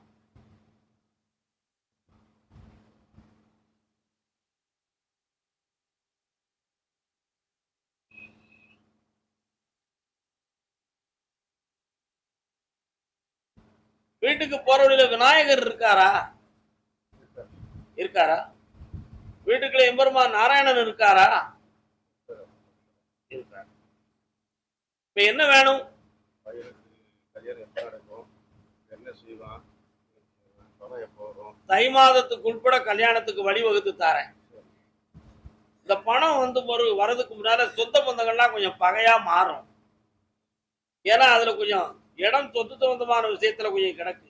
வீட்டுக்கு போற வழியில விநாயகர் இருக்காரா? இருக்காரா? வீட்டுக்குள்ள எம்பெருமான் நாராயணன் இருக்காரா? இருக்காரு. இப்ப என்ன வேணும்? தை மாதத்துக்கு உட்பட கல்யாணத்துக்கு வழிவகுத்து தாரேன். இந்த பணம் வரதுக்கு முன்னால சொந்த பந்தங்கள்லாம் கொஞ்சம் பகையா மாறும். ஏன்னா அதுல கொஞ்சம் இடம் சொத்து சம்பந்தமான விஷயத்துல கொஞ்சம் கிடக்கு.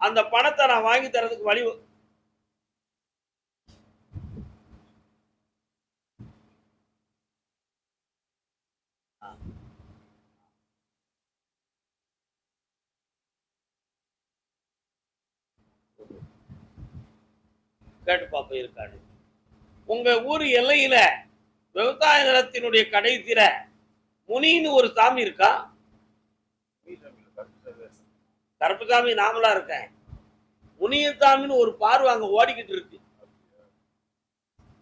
அந்த பணத்தை நான் வாங்கி தரதுக்கு வழி கேட்டு பாப்ப இருக்காரு. உங்க ஊர் எல்லையில விவசாய நிலத்தினுடைய கடைசியில முனின்னு ஒரு சாமி இருக்கா? கருப்புசாமி நாமளா இருக்கேன். முனியசாமின்னு ஒரு பார்வை அங்க ஓடிக்கிட்டு இருக்கு.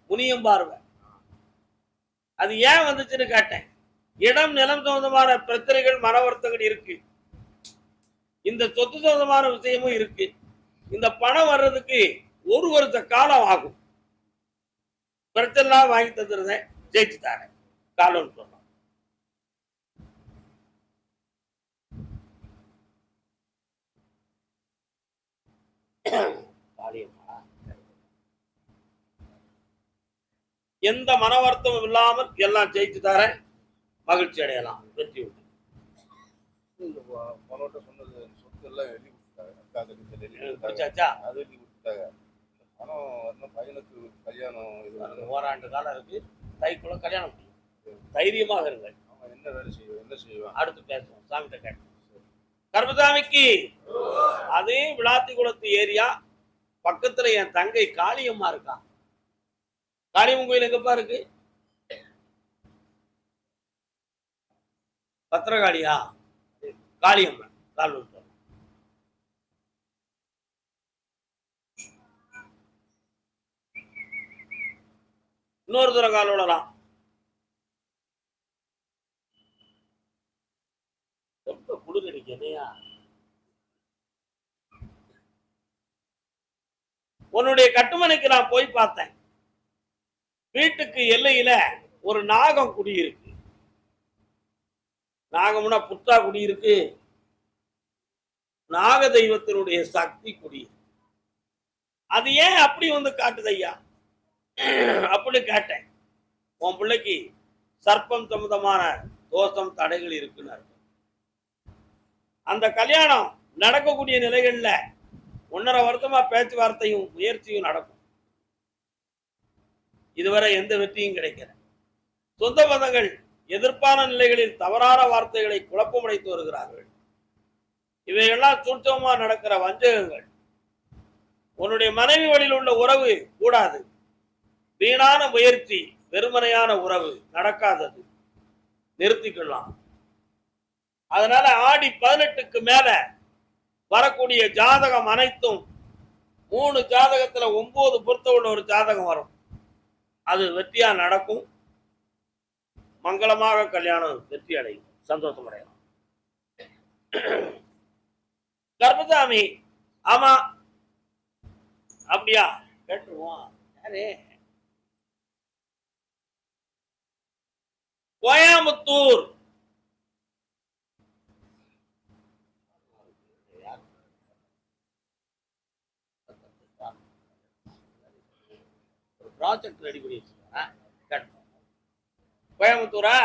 முனியம் பார்வை. அது ஏன் வந்துச்சுன்னு கேட்டேன். இடம் நிலம் சம்பந்தமான பிரச்சனைகள் மன வருத்தங்கள் இருக்கு. இந்த சொத்து சம்பந்தமான விஷயமும் இருக்கு. இந்த பணம் வர்றதுக்கு ஒரு வருஷ காலம் ஆகும். பிரச்சனை வாங்கி தந்துருந்தேன், ஜெயிச்சு தாரேன். காலம் சொன்னோம். எந்த மன வருத்தமும் இல்லாமல் எல்லாம் ஜெயிச்சு தரேன். மகிழ்ச்சி அடையலாம். வெற்றி உண்டு. ஓராண்டு காலம் இருக்கு. தைக்குள்ள கல்யாணம் முடியும். தைரியமாக இருங்கள். அடுத்து பேசுவோம். சாமிகிட்ட கேட்டோம். கருப்பசாமிக்கு அதே விளாத்திக்குளத்து ஏரியா பக்கத்துல என் தங்கை காளியம்மா இருக்கா. காளியம்மன் கோயில் எங்கப்பா இருக்கு? பத்திரகாளியா? காளியம்மன் கால் இன்னொரு தூரம் கால் விடலாம். ரொம்ப குளிரடிக்கு இல்லையா? உன்னுடைய கட்டுமனைக்கு நான் போய் பார்த்தேன். வீட்டுக்கு எல்லையில ஒரு நாகம் குடியிருக்கு. நாகம்னா புத்தா குடியிருக்கு. நாக தெய்வத்தினுடைய சக்தி குடியிருக்கு. அது ஏன் அப்படி காட்டுது ஐயா அப்படி கேட்டேன். உன் பிள்ளைக்கு சர்ப்பம் சம்பந்தமான தோஷம் தடைகள் இருக்குன்னு அர்த்தம். அந்த கல்யாணம் நடக்கக்கூடிய நிலைகள்ல 1.5 வருஷமா பேச்சுவார்த்தையும் முயற்சியும் நடக்கும். இதுவரை எந்த வெற்றியும் கிடைக்கல. சொந்த பந்தங்கள் எதிர்ப்பான நிலைகளில் தவறான வார்த்தைகளை குழப்பமடைத்து வருகிறார்கள். இவையெல்லாம் சூட்சமா நடக்கிற வஞ்சகங்கள். உன்னுடைய மனைவி வழியில் உள்ள உறவு கூடாது. வீணான முயற்சி, வெறுமனையான உறவு நடக்காதது. நிறுத்திக்கலாம். அதனால ஆடி 18க்கு மேல வரக்கூடிய ஜாதகம் அனைத்தும் 3 ஜாதகத்துல 9 பொருத்த உள்ள ஒரு ஜாதகம் வரும். அது வெற்றியா நடக்கும். மங்களமாக கல்யாணம் வெற்றி அடையும். சந்தோஷம் அடையலாம். கருப்பசாமி ஆமா அப்படியா கேட்டுருவோம். யாரு கோயம்புத்தூர் ப்ராஜெக்ட் ரெடி பண்ணி வச்சிருக்கேன். கோயம்புத்தூரா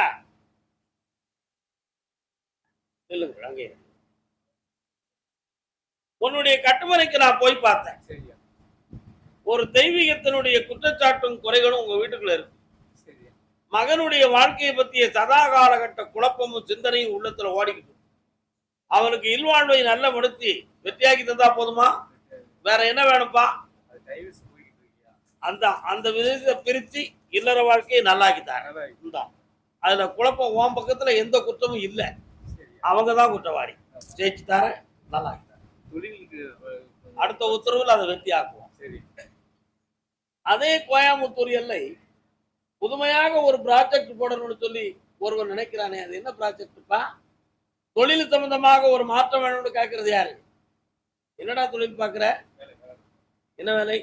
இல்லைங்க, அங்கே உன்னுடைய கட்டுமனைக்கு நான் போய் பார்த்தேன். சரியா ஒரு தெய்வீகத்தினுடைய குற்றச்சாட்டும் குறைகளும் உங்க வீட்டுக்குள்ள இருக்கு. சரியா மகனுடைய வாழ்க்கையை பற்றிய சதா காலகட்ட குழப்பமும் சிந்தனையும் உள்ளத்துல ஓடிக்கிட்டு அவனுக்கு இல்வாழ்வை நல்லபடுத்தி வெற்றியாக்கி தந்தா போதுமா? வேற என்ன வேணும்பா? அது டைவர்ஸ் போய்கிட்டு இருக்கியா? அந்த அந்த விதத்தை பிரிச்சு இல்லற வாழ்க்கையை நல்லாக்கித்தாங்க. நல்லா இருக்கு. இந்தா, அதுல குழப்பம் உன் பக்கத்துல எந்த குற்றமும் இல்லை, சரியா அவங்கதான் குற்றவாளி. ஜெயிச்சு தர நல்லா தொழிலுக்கு அடுத்த உத்தரவுல அதை வெற்றி ஆக்குவோம். சரி அதே கோயம்புத்தூர் எல்லை புதுமையாக ஒரு ப்ராஜெக்ட் போடணும்னு சொல்லி ஒருவர் நினைக்கிறானே, அது என்ன ப்ராஜெக்ட்ப்பா? தொழில் சம்பந்தமாக ஒரு மாற்றம் வேணும்னு கேட்கறது யாரு? என்னடா தொழில் பார்க்குற? என்ன வேலை?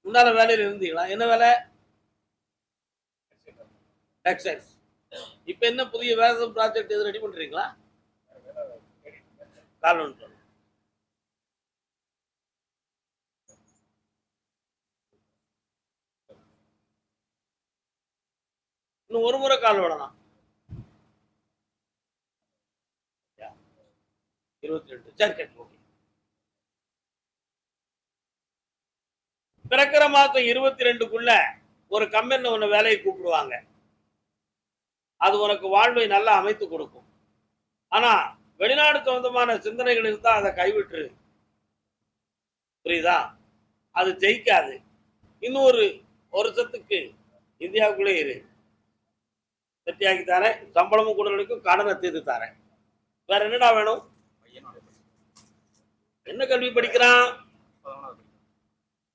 முன்னால வேலையில இருந்தீங்களா? என்ன வேலை? டெக்ஸ்டைல்ஸ். இப்ப என்ன புதிய வேலை ப்ராஜெக்ட் எது ரெடி பண்றீங்களா? கால் ஒன்று இன்னும் ஒரு முறை கால் விடலாம். 22 சரி கட்டு. ஓகே. பிறக்கிற மாசம் 22க்குள்ள ஒரு கம்பெனில உன்னை வேலையை கூப்பிடுவாங்க. அது உனக்கு வாழ்வை நல்லா அமைத்து கொடுக்கும். ஆனா வெளிநாடு சொந்தமான சிந்தனைகள் இருந்தா அதை கைவிட்டுரு. புரியுதா? அது ஜெயிக்காது. இன்னொரு வருஷத்துக்கு இந்தியாவுக்குள்ளே இரு. வெற்றியாக்கி தரேன், சம்பளமும் கூட கிடைக்கும், கடனை தீர்த்து தரேன். வேற என்னடா வேணும்? என்ன கல்வி படிக்கிறான்?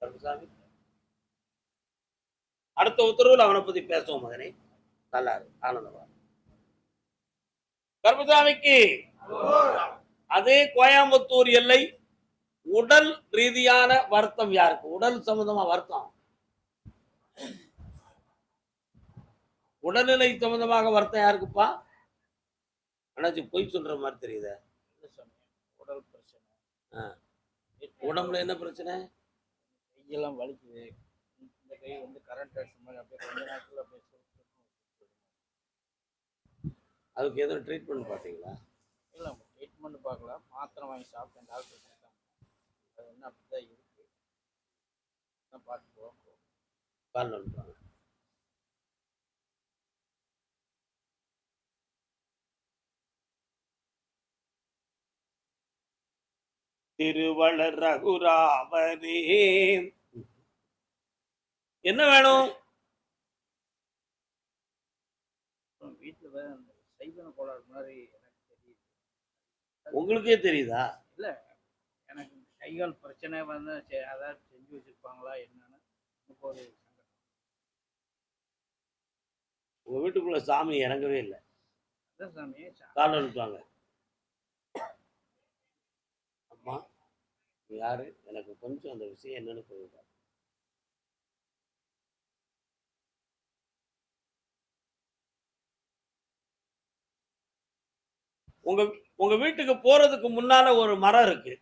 கருப்பசாமி. அடுத்த உத்தரவுல அவனை பத்தி பேசுவோம் மகனே. நல்லா இருக்கு, ஆனந்தமா. கருப்பசாமிக்கு அதே கோயம்புத்தூர் எல்லை உடல் ரீதியான வருத்தம் யாருக்கு? உடல் சம்பந்தமா வருத்தம், உடல்நிலை சம்பந்தமாக வருத்தம் யாருக்குப்பா? அண்ணாச்சி பொய் சொல்ற மாதிரி தெரியுது. உடல் பிரச்சனை, உடம்புல என்ன பிரச்சனை? கையெல்லாம் வலிக்குது. இந்த கை வந்து கரண்ட் அடிச்ச மாதிரி அப்படியே கொஞ்ச நேரத்தில் அப்படியே அதுக்கு எதுவும் ட்ரீட்மெண்ட் பார்த்தீங்களா? இல்லை, ட்ரீட்மெண்ட் பார்க்கலாம், மாத்திரை வாங்கி சாப்பிட்டேன், டாக்டர் கொடுத்தாங்க. அது என்ன அப்படிதான் இருக்கு, பார்த்து போவோம். கால் வந்துட்டாங்க. திருவளர் ரகுராமனே, என்ன வேணும்? வீட்டில் வேற அந்த சைவன கோளாறு மாதிரி எனக்கு தெரியுது. உங்களுக்கே தெரியுதா? இல்லை, எனக்கு கைகால் பிரச்சனை வந்து அதாவது செஞ்சு வச்சிருப்பாங்களா என்னன்னு எனக்கு ஒரு சங்கடம். உங்க வீட்டுக்குள்ள சாமி இறங்கவே இல்லை. அதான் சாமி கால் அனுப்புவாங்க. அம்மா யாரு? எனக்கு கொஞ்சம் அந்த விஷயம் என்னன்னு புரியுதா? உங்க உங்க வீட்டுக்கு போறதுக்கு முன்னால ஒரு மரம் இருக்கு.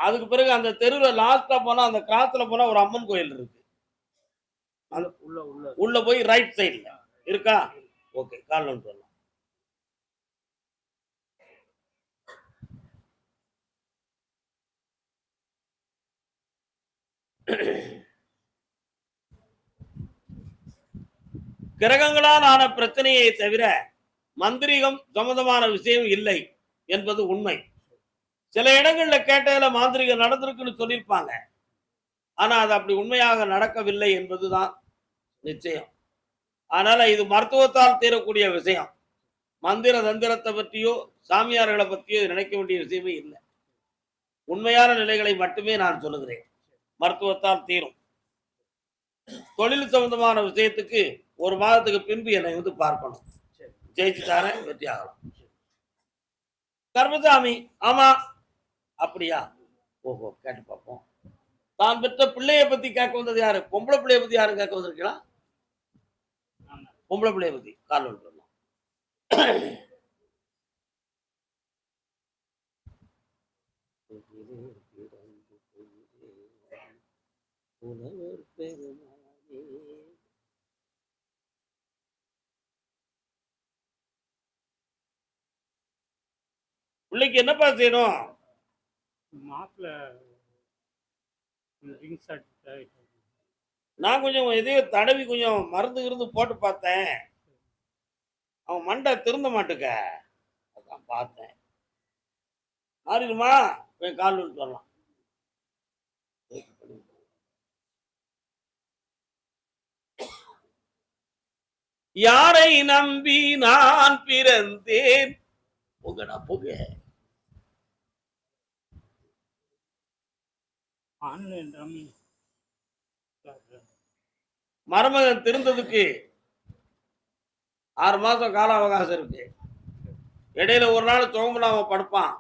அதுக்கு பிறகு அந்த தெருவில் லாஸ்டா போனா அந்த கிராஸ்ல போனா ஒரு அம்மன் கோயில் இருக்கு. உள்ள உள்ள உள்ள போய் ரைட் சைடுல இருக்கா? ஓகே, கால் வந்துடலாம். கிரகங்களால் ஆன பிரச்சனையை தவிர மந்திரிகம் சம்பந்தமான விஷயம் இல்லை என்பது உண்மை. சில இடங்கள்ல கேட்டதுல மாந்திரிகம் நடந்திருக்குன்னு சொல்லியிருப்பாங்க. ஆனா அது அப்படி உண்மையாக நடக்கவில்லை என்பதுதான் நிச்சயம். அதனால இது மருத்துவத்தால் தீரக்கூடிய விஷயம். மந்திர தந்திரத்தை பற்றியோ சாமியார்களை பற்றியோ நினைக்க வேண்டிய விஷயமே இல்லை. உண்மையான நிலைகளை மட்டுமே நான் சொல்லுகிறேன். மருத்துவத்தால் தீரும். தொழில் சம்பந்தமான விஷயத்துக்கு ஒரு மாதத்துக்கு பின்பு என்னை வந்து பார்க்கணும். ஜெயிச்சு தரேன், வெற்றி ஆகலாம். கர்மசாமி, ஆமா அப்படியா? ஓஹோ, கேட்டு பார்ப்போம். தான் பெற்ற பிள்ளைய பத்தி கேட்க வந்தது யாரு? பொம்பளை பிள்ளைய பத்தி யாரும் கேட்க வந்திருக்கலாம்? பொம்பளை பிள்ளைய பத்தி கால் வந்துடணும். பிள்ளைக்கு என்னப்பா செய்யணும்? மாப்பிள்ளை ட்ரிங்க்ஸ் அடிச்சு நான் கொஞ்சம் எதையோ தடவி கொஞ்சம் மருந்து கிருந்து போட்டு பார்த்தேன். அவன் மண்டை திருந்த மாட்டுக்க. அதான் பார்த்தேன். மாறிடுமா? போய் கால் விட்டு வரலாம். யாரை நம்பி நான் பிறந்தேன்? புகடா புக. ஆன்லைன் ரம்மி மருமகன் திருந்ததுக்கு 6 மாசம் கால அவகாசம் இருக்கு. இடையில ஒரு நாள் துவம்புல அவன் படுப்பான்.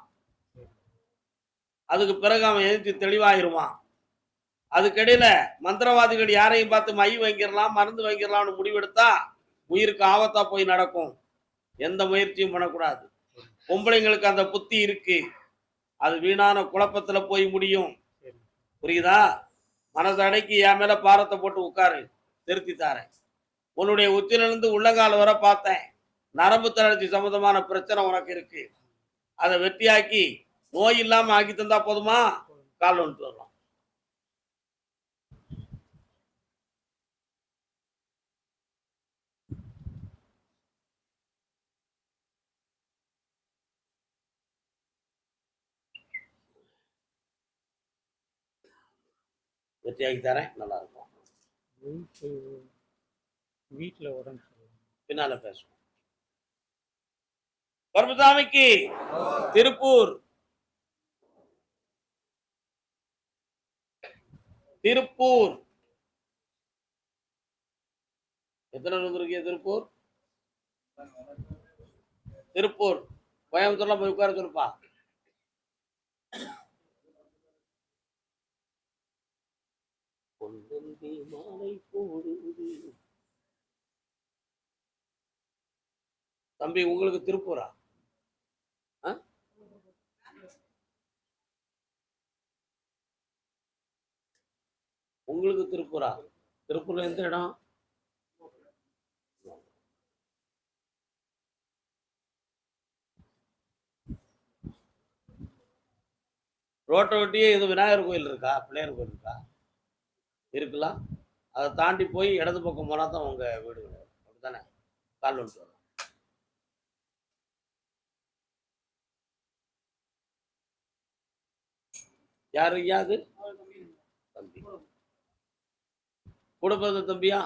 அதுக்கு பிறகு அவன் எதிர்த்து தெளிவாயிருவான். அதுக்கிடையில மந்திரவாதிகள் யாரையும் பார்த்து மை வாங்கிடலாம், மருந்து வாங்கிடலாம்னு முடிவெடுத்தா உயிருக்கு ஆபத்தா போய் நடக்கும். எந்த முயற்சியும் பண்ணக்கூடாது. பொம்பளைங்களுக்கு அந்த புத்தி இருக்கு. அது வீணான குழப்பத்துல போய் முடியும். புரியுதா? மனசு அடக்கி என் மேல பாரத்தை போட்டு உட்காரு, திருத்தி தாரேன். உன்னுடைய உச்சிலிருந்து உள்ளங்கால் வர பார்த்தேன். நரம்பு தளர்ச்சி சம்பந்தமான பிரச்சனை உனக்கு இருக்கு. அதை வெட்டியாக்கி நோய் இல்லாம ஆக்கி தந்தா போதுமா? கால் வந்துட்டு வரலாம். வெட்டியாக்கி தரேன், நல்லா இருக்கும். வீட்டில் உடம்பு பின்னால பேசுவோம். கருப்பசாமிக்கு திருப்பூர் திருப்பூர் எத்தனை இருந்திருக்கீங்க? திருப்பூர் திருப்பூர் கோயம்புத்தூர்ல போய் உட்கார சொல்லுப்பா. தம்பி உங்களுக்கு திருப்பூரா? உங்களுக்கு திருப்பூரா? திருப்பூர்ல எந்த இடம்? ரோட்டை ஒட்டியே இது விநாயகர் கோயில் இருக்கா? பிள்ளையார் கோயில் இருக்கா? இருக்கலாம். அதை தாண்டி போய் இடது பக்கம் போனா தான் உங்க வீடு. அப்படித்தானே? கால் வந்துட்டு வரும். யாரு யாது? தம்பி கூட பிறந்த தம்பியா?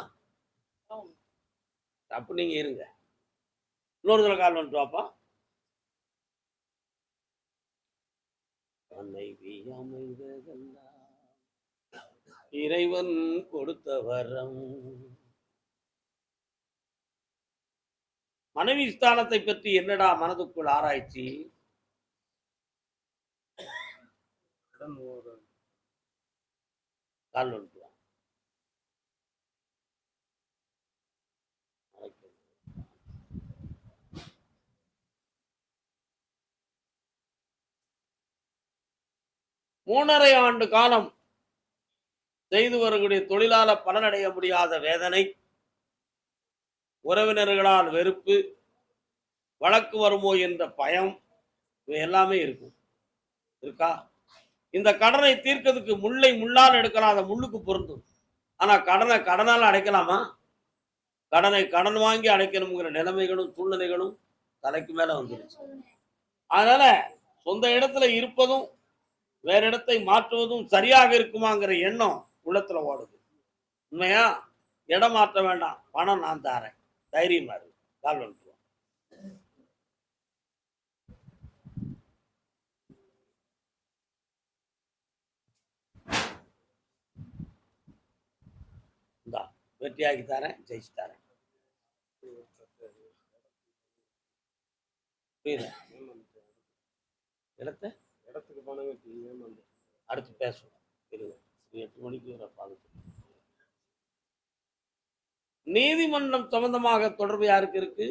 அப்ப நீங்க இருங்க. இன்னொரு தடவை கால் வந்துட்டு வாப்பா. மனைவி அமைந்ததெல்லாம் இறைவன் கொடுத்த வரம். மனைவி ஸ்தானத்தை பற்றி என்னடா மனதுக்குள் ஆராய்ச்சி? கால் வந்துட்டு வா. 3½ ஆண்டு காலம் செய்து வரக்கூடிய தொழிலால பலனடைய முடியாத வேதனை, உறவினர்களால் வெறுப்பு, வழக்கு வருமோ என்ற பயம், இவை எல்லாமே இருக்கும். இருக்கா? இந்த கடனை தீர்க்கிறதுக்கு முல்லை முள்ளால் எடுக்கலாம், அந்த முள்ளுக்கு பொருந்தும். ஆனா கடனை கடனால் அடைக்கலாமா? கடனை கடன் வாங்கி அடைக்கணுங்கிற நிலைமைகளும் சூழ்நிலைகளும் தலைக்கு மேல வந்துருச்சு. அதனால சொந்த இடத்துல இருப்பதும் வேற இடத்தை மாற்றுவதும் சரியாக இருக்குமாங்கிற எண்ணம் உள்ளத்துல ஓடுது. உண்மையா? இடம் மாற்ற வேண்டாம், பணம் நான் தாரேன், தைரியமா இருக்கு. கால் வந்துருவோம். இந்தா வெற்றியாக்கி தரேன், ஜெயிச்சு தரேன். புரியுது? இடத்துக்கு பணம் அடுத்து பேசுவோம். 8 மணிக்கு வர பார்த்து நீதிமன்றம் சம்பந்தமாக தொடர்பு யாருக்கு இருக்கு?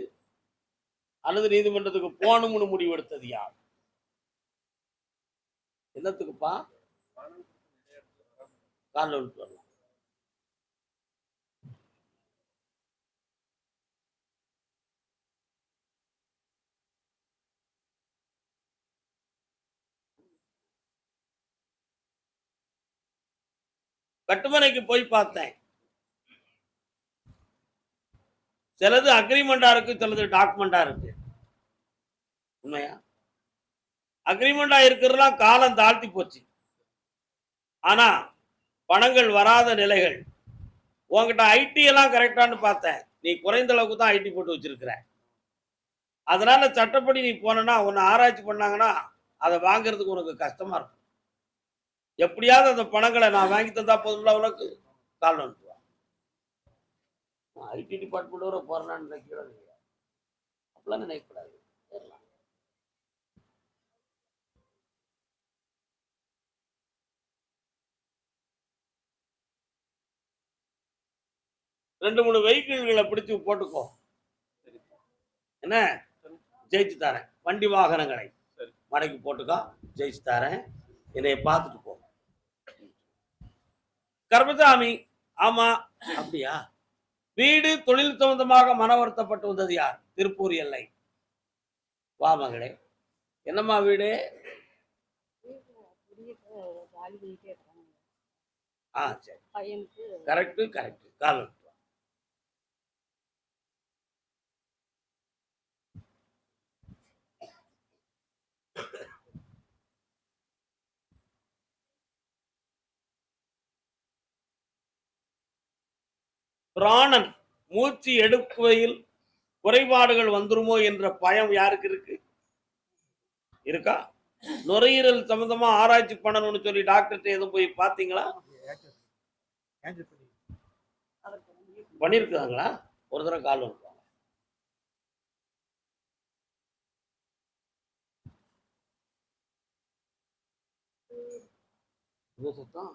அல்லது நீதிமன்றத்துக்கு போகணும்னு முடிவெடுத்தது யார்? என்னத்துக்குப்பா? காலில் விட்டு வரலாம். கட்டுமனைக்கு போய் பார்த்தேன். சிலது அக்ரிமெண்டா இருக்கு, சிலது டாக்குமெண்டா இருக்கு. உண்மையா? அக்ரிமெண்டா இருக்கிறதுலாம் காலம் தாழ்த்தி போச்சு. ஆனா பணங்கள் வராத நிலைகள். உன்கிட்ட ஐடி எல்லாம் கரெக்டான்னு பார்த்தேன். நீ குறைந்த அளவுக்கு தான் ஐடி போட்டு வச்சிருக்கிற. அதனால சட்டப்படி நீ போனா உன்னை ஆராய்ச்சி பண்ணாங்கன்னா அதை வாங்குறதுக்கு உனக்கு கஷ்டமா இருக்கும். எப்படியாவது அந்த பணங்களை நான் வாங்கி தந்தா போதும்ல உனக்கு. கால் வந்துடுவா. ஐடி டிபார்ட்மெண்ட் வர போறேன்னு நினைக்கிறேன். அப்படிலாம் நினைக்கக்கூடாது. ரெண்டு மூணு வெஹிக்கிள்களை பிடிச்சு போட்டுக்கோ. என்ன ஜெயிச்சு தரேன். வண்டி வாகனங்களை மடைக்கு போட்டுக்கோ, ஜெயிச்சு தரேன். என்னைய பார்த்துட்டு போ. கர்மசாமி, ஆமா அப்படியா? வீடு தொழில் சம்பந்தமாக மன வருத்தப்பட்டு வந்தது யார்? திருப்பூர் எல்லை. வா மகளே, என்னம்மா வீடு? சரி, கரெக்ட் கரெக்ட். கால் பிராணன் மூச்சு எடுப்பதில் குறைபாடுகள் வந்துருமோ என்ற பயம் யாருக்கு இருக்கு? இருக்கா? நுரையீரல் சம்பந்தமா ஆராய்ச்சி பண்ணணும்னு சொல்லி டாக்டர்கிட்ட எதுவும் போய் பார்த்தீங்களா? பண்ணிருக்காங்களா? ஒரு தடவை கால் வந்து சுத்தம்.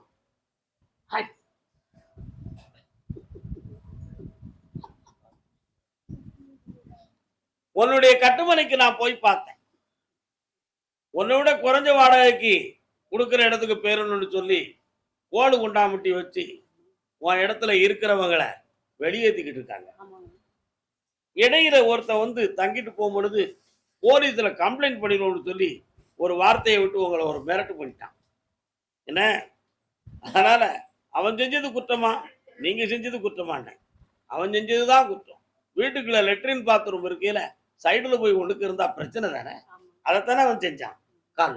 உன்னுடைய கட்டுமனைக்கு நான் போய் பார்த்தேன். உன்னை விட குறைஞ்ச வாடகைக்கு கொடுக்குற இடத்துக்கு பேருன்னு சொல்லி கோடு குண்டாமட்டி வச்சு உன் இடத்துல இருக்கிறவங்களை வெளியேற்றிக்கிட்டு இருக்காங்க. இடையில ஒருத்த வந்து தங்கிட்டு போகும் பொழுது போலீஸ்ல கம்ப்ளைண்ட் பண்ணிடணும்னு சொல்லி ஒரு வார்த்தையை விட்டு உங்களை ஒரு மிரட்டு பண்ணிட்டான். என்ன? அதனால அவன் செஞ்சது குற்றமா, நீங்க செஞ்சது குற்றமாண்ண? அவன் செஞ்சதுதான் குற்றம். வீட்டுக்குள்ள லெட்ரின் பாத்ரூம் இருக்கையில சைடுல போய் ஒண்ணுக்கு இருந்தா பிரச்சனை தானே? அதைத்தானே அவன் செஞ்சான். கால்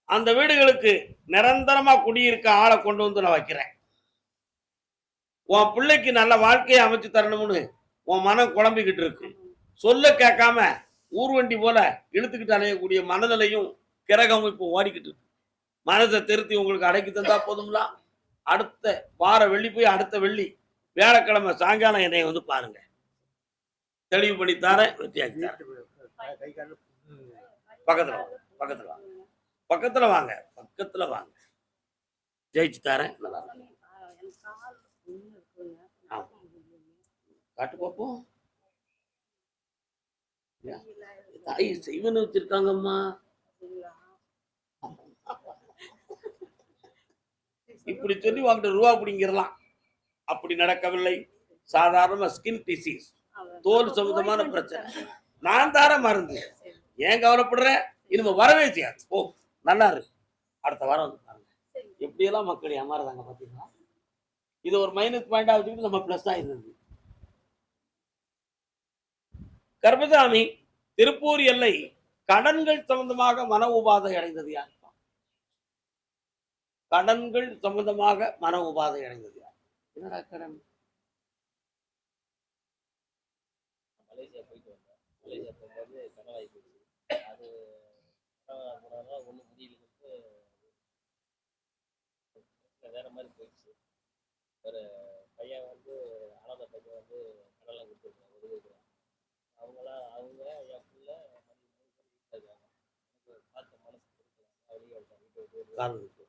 அந்த வீடுகளுக்கு நிரந்தரமா குடியிருக்க ஆளை கொண்டு வந்து நான் வைக்கிறேன். உன் பிள்ளைக்கு நல்ல வாழ்க்கையை அமைச்சு தரணும்னு உன் மனம் குழம்பிக்கிட்டு இருக்கு. சொல்ல கேட்காம ஊர்வண்டி போல இழுத்துக்கிட்டு அலையக்கூடிய மனநிலையும் கிரகமும் இப்போ ஓடிக்கிட்டு இருக்கு. மனதை திருத்தி உங்களுக்கு அடக்கி தந்தா போதும்ல. அடுத்த வார வெள்ளி போய் அடுத்த வெள்ளி வியாழக்கிழமை சாயங்காலம் என்னை வந்து பாருங்க. தெளிவு பண்ணி தரேன். வெற்றியாக்கி தரேன். பக்கத்துல வாங்க, பக்கத்துல வாங்க, பக்கத்துல வாங்க, பக்கத்துல வாங்க. ஜெயிச்சு தரேன். நல்லா காட்டு பார்ப்போம். தாய் செய்வன வச்சிருக்காங்கம்மா. இப்படி சொல்லி வாங்கிட்டு ரூபா பிடிங்கிறலாம். அப்படி நடக்கவில்லை. சாதாரண ஸ்கின் டிசீஸ், தோல் சம்பந்தமான பிரச்சனை. நான் தார மருந்து. ஏன் கவலைப்படுற? இனிமே வரவே செய்யாது. ஓ நல்லா இருக்கு. அடுத்த வாரம் வந்து பாருங்க. எப்படியெல்லாம் மக்கள் ஏமாறுதாங்க பாத்தீங்களா? இது ஒரு மைனஸ் பாயிண்டா வச்சுக்கிட்டு நம்ம பிளஸ் ஆயிருந்தது. கர்மசாமி, திருப்பூர் எல்லை கடன்கள் சம்பந்தமாக மன உபாதை அடைந்தது யார்? கடன்கள் சம்பந்தமாக மன உபாதை அடைந்தது யார்? என்னடா கடன்? மலேசியா போயிட்டு வந்தேன். மலேசியா போகும்போது கடன் வாங்கி போச்சு. அது ஒன்றும் முடியலன்னு வேற மாதிரி போயிடுச்சு. ஒரு பையன் பையன் வந்து அனாதை பையன் வந்து கடலை கொடுத்துருக்காங்க ஒதுக்குறாங்க. அவங்க என் பிள்ளை வீட்டில் இருக்காங்க. எனக்கு பார்த்த மனசு கொடுக்குறாங்க வெளியே வீட்டை விட்டு காரணம் இருக்கு.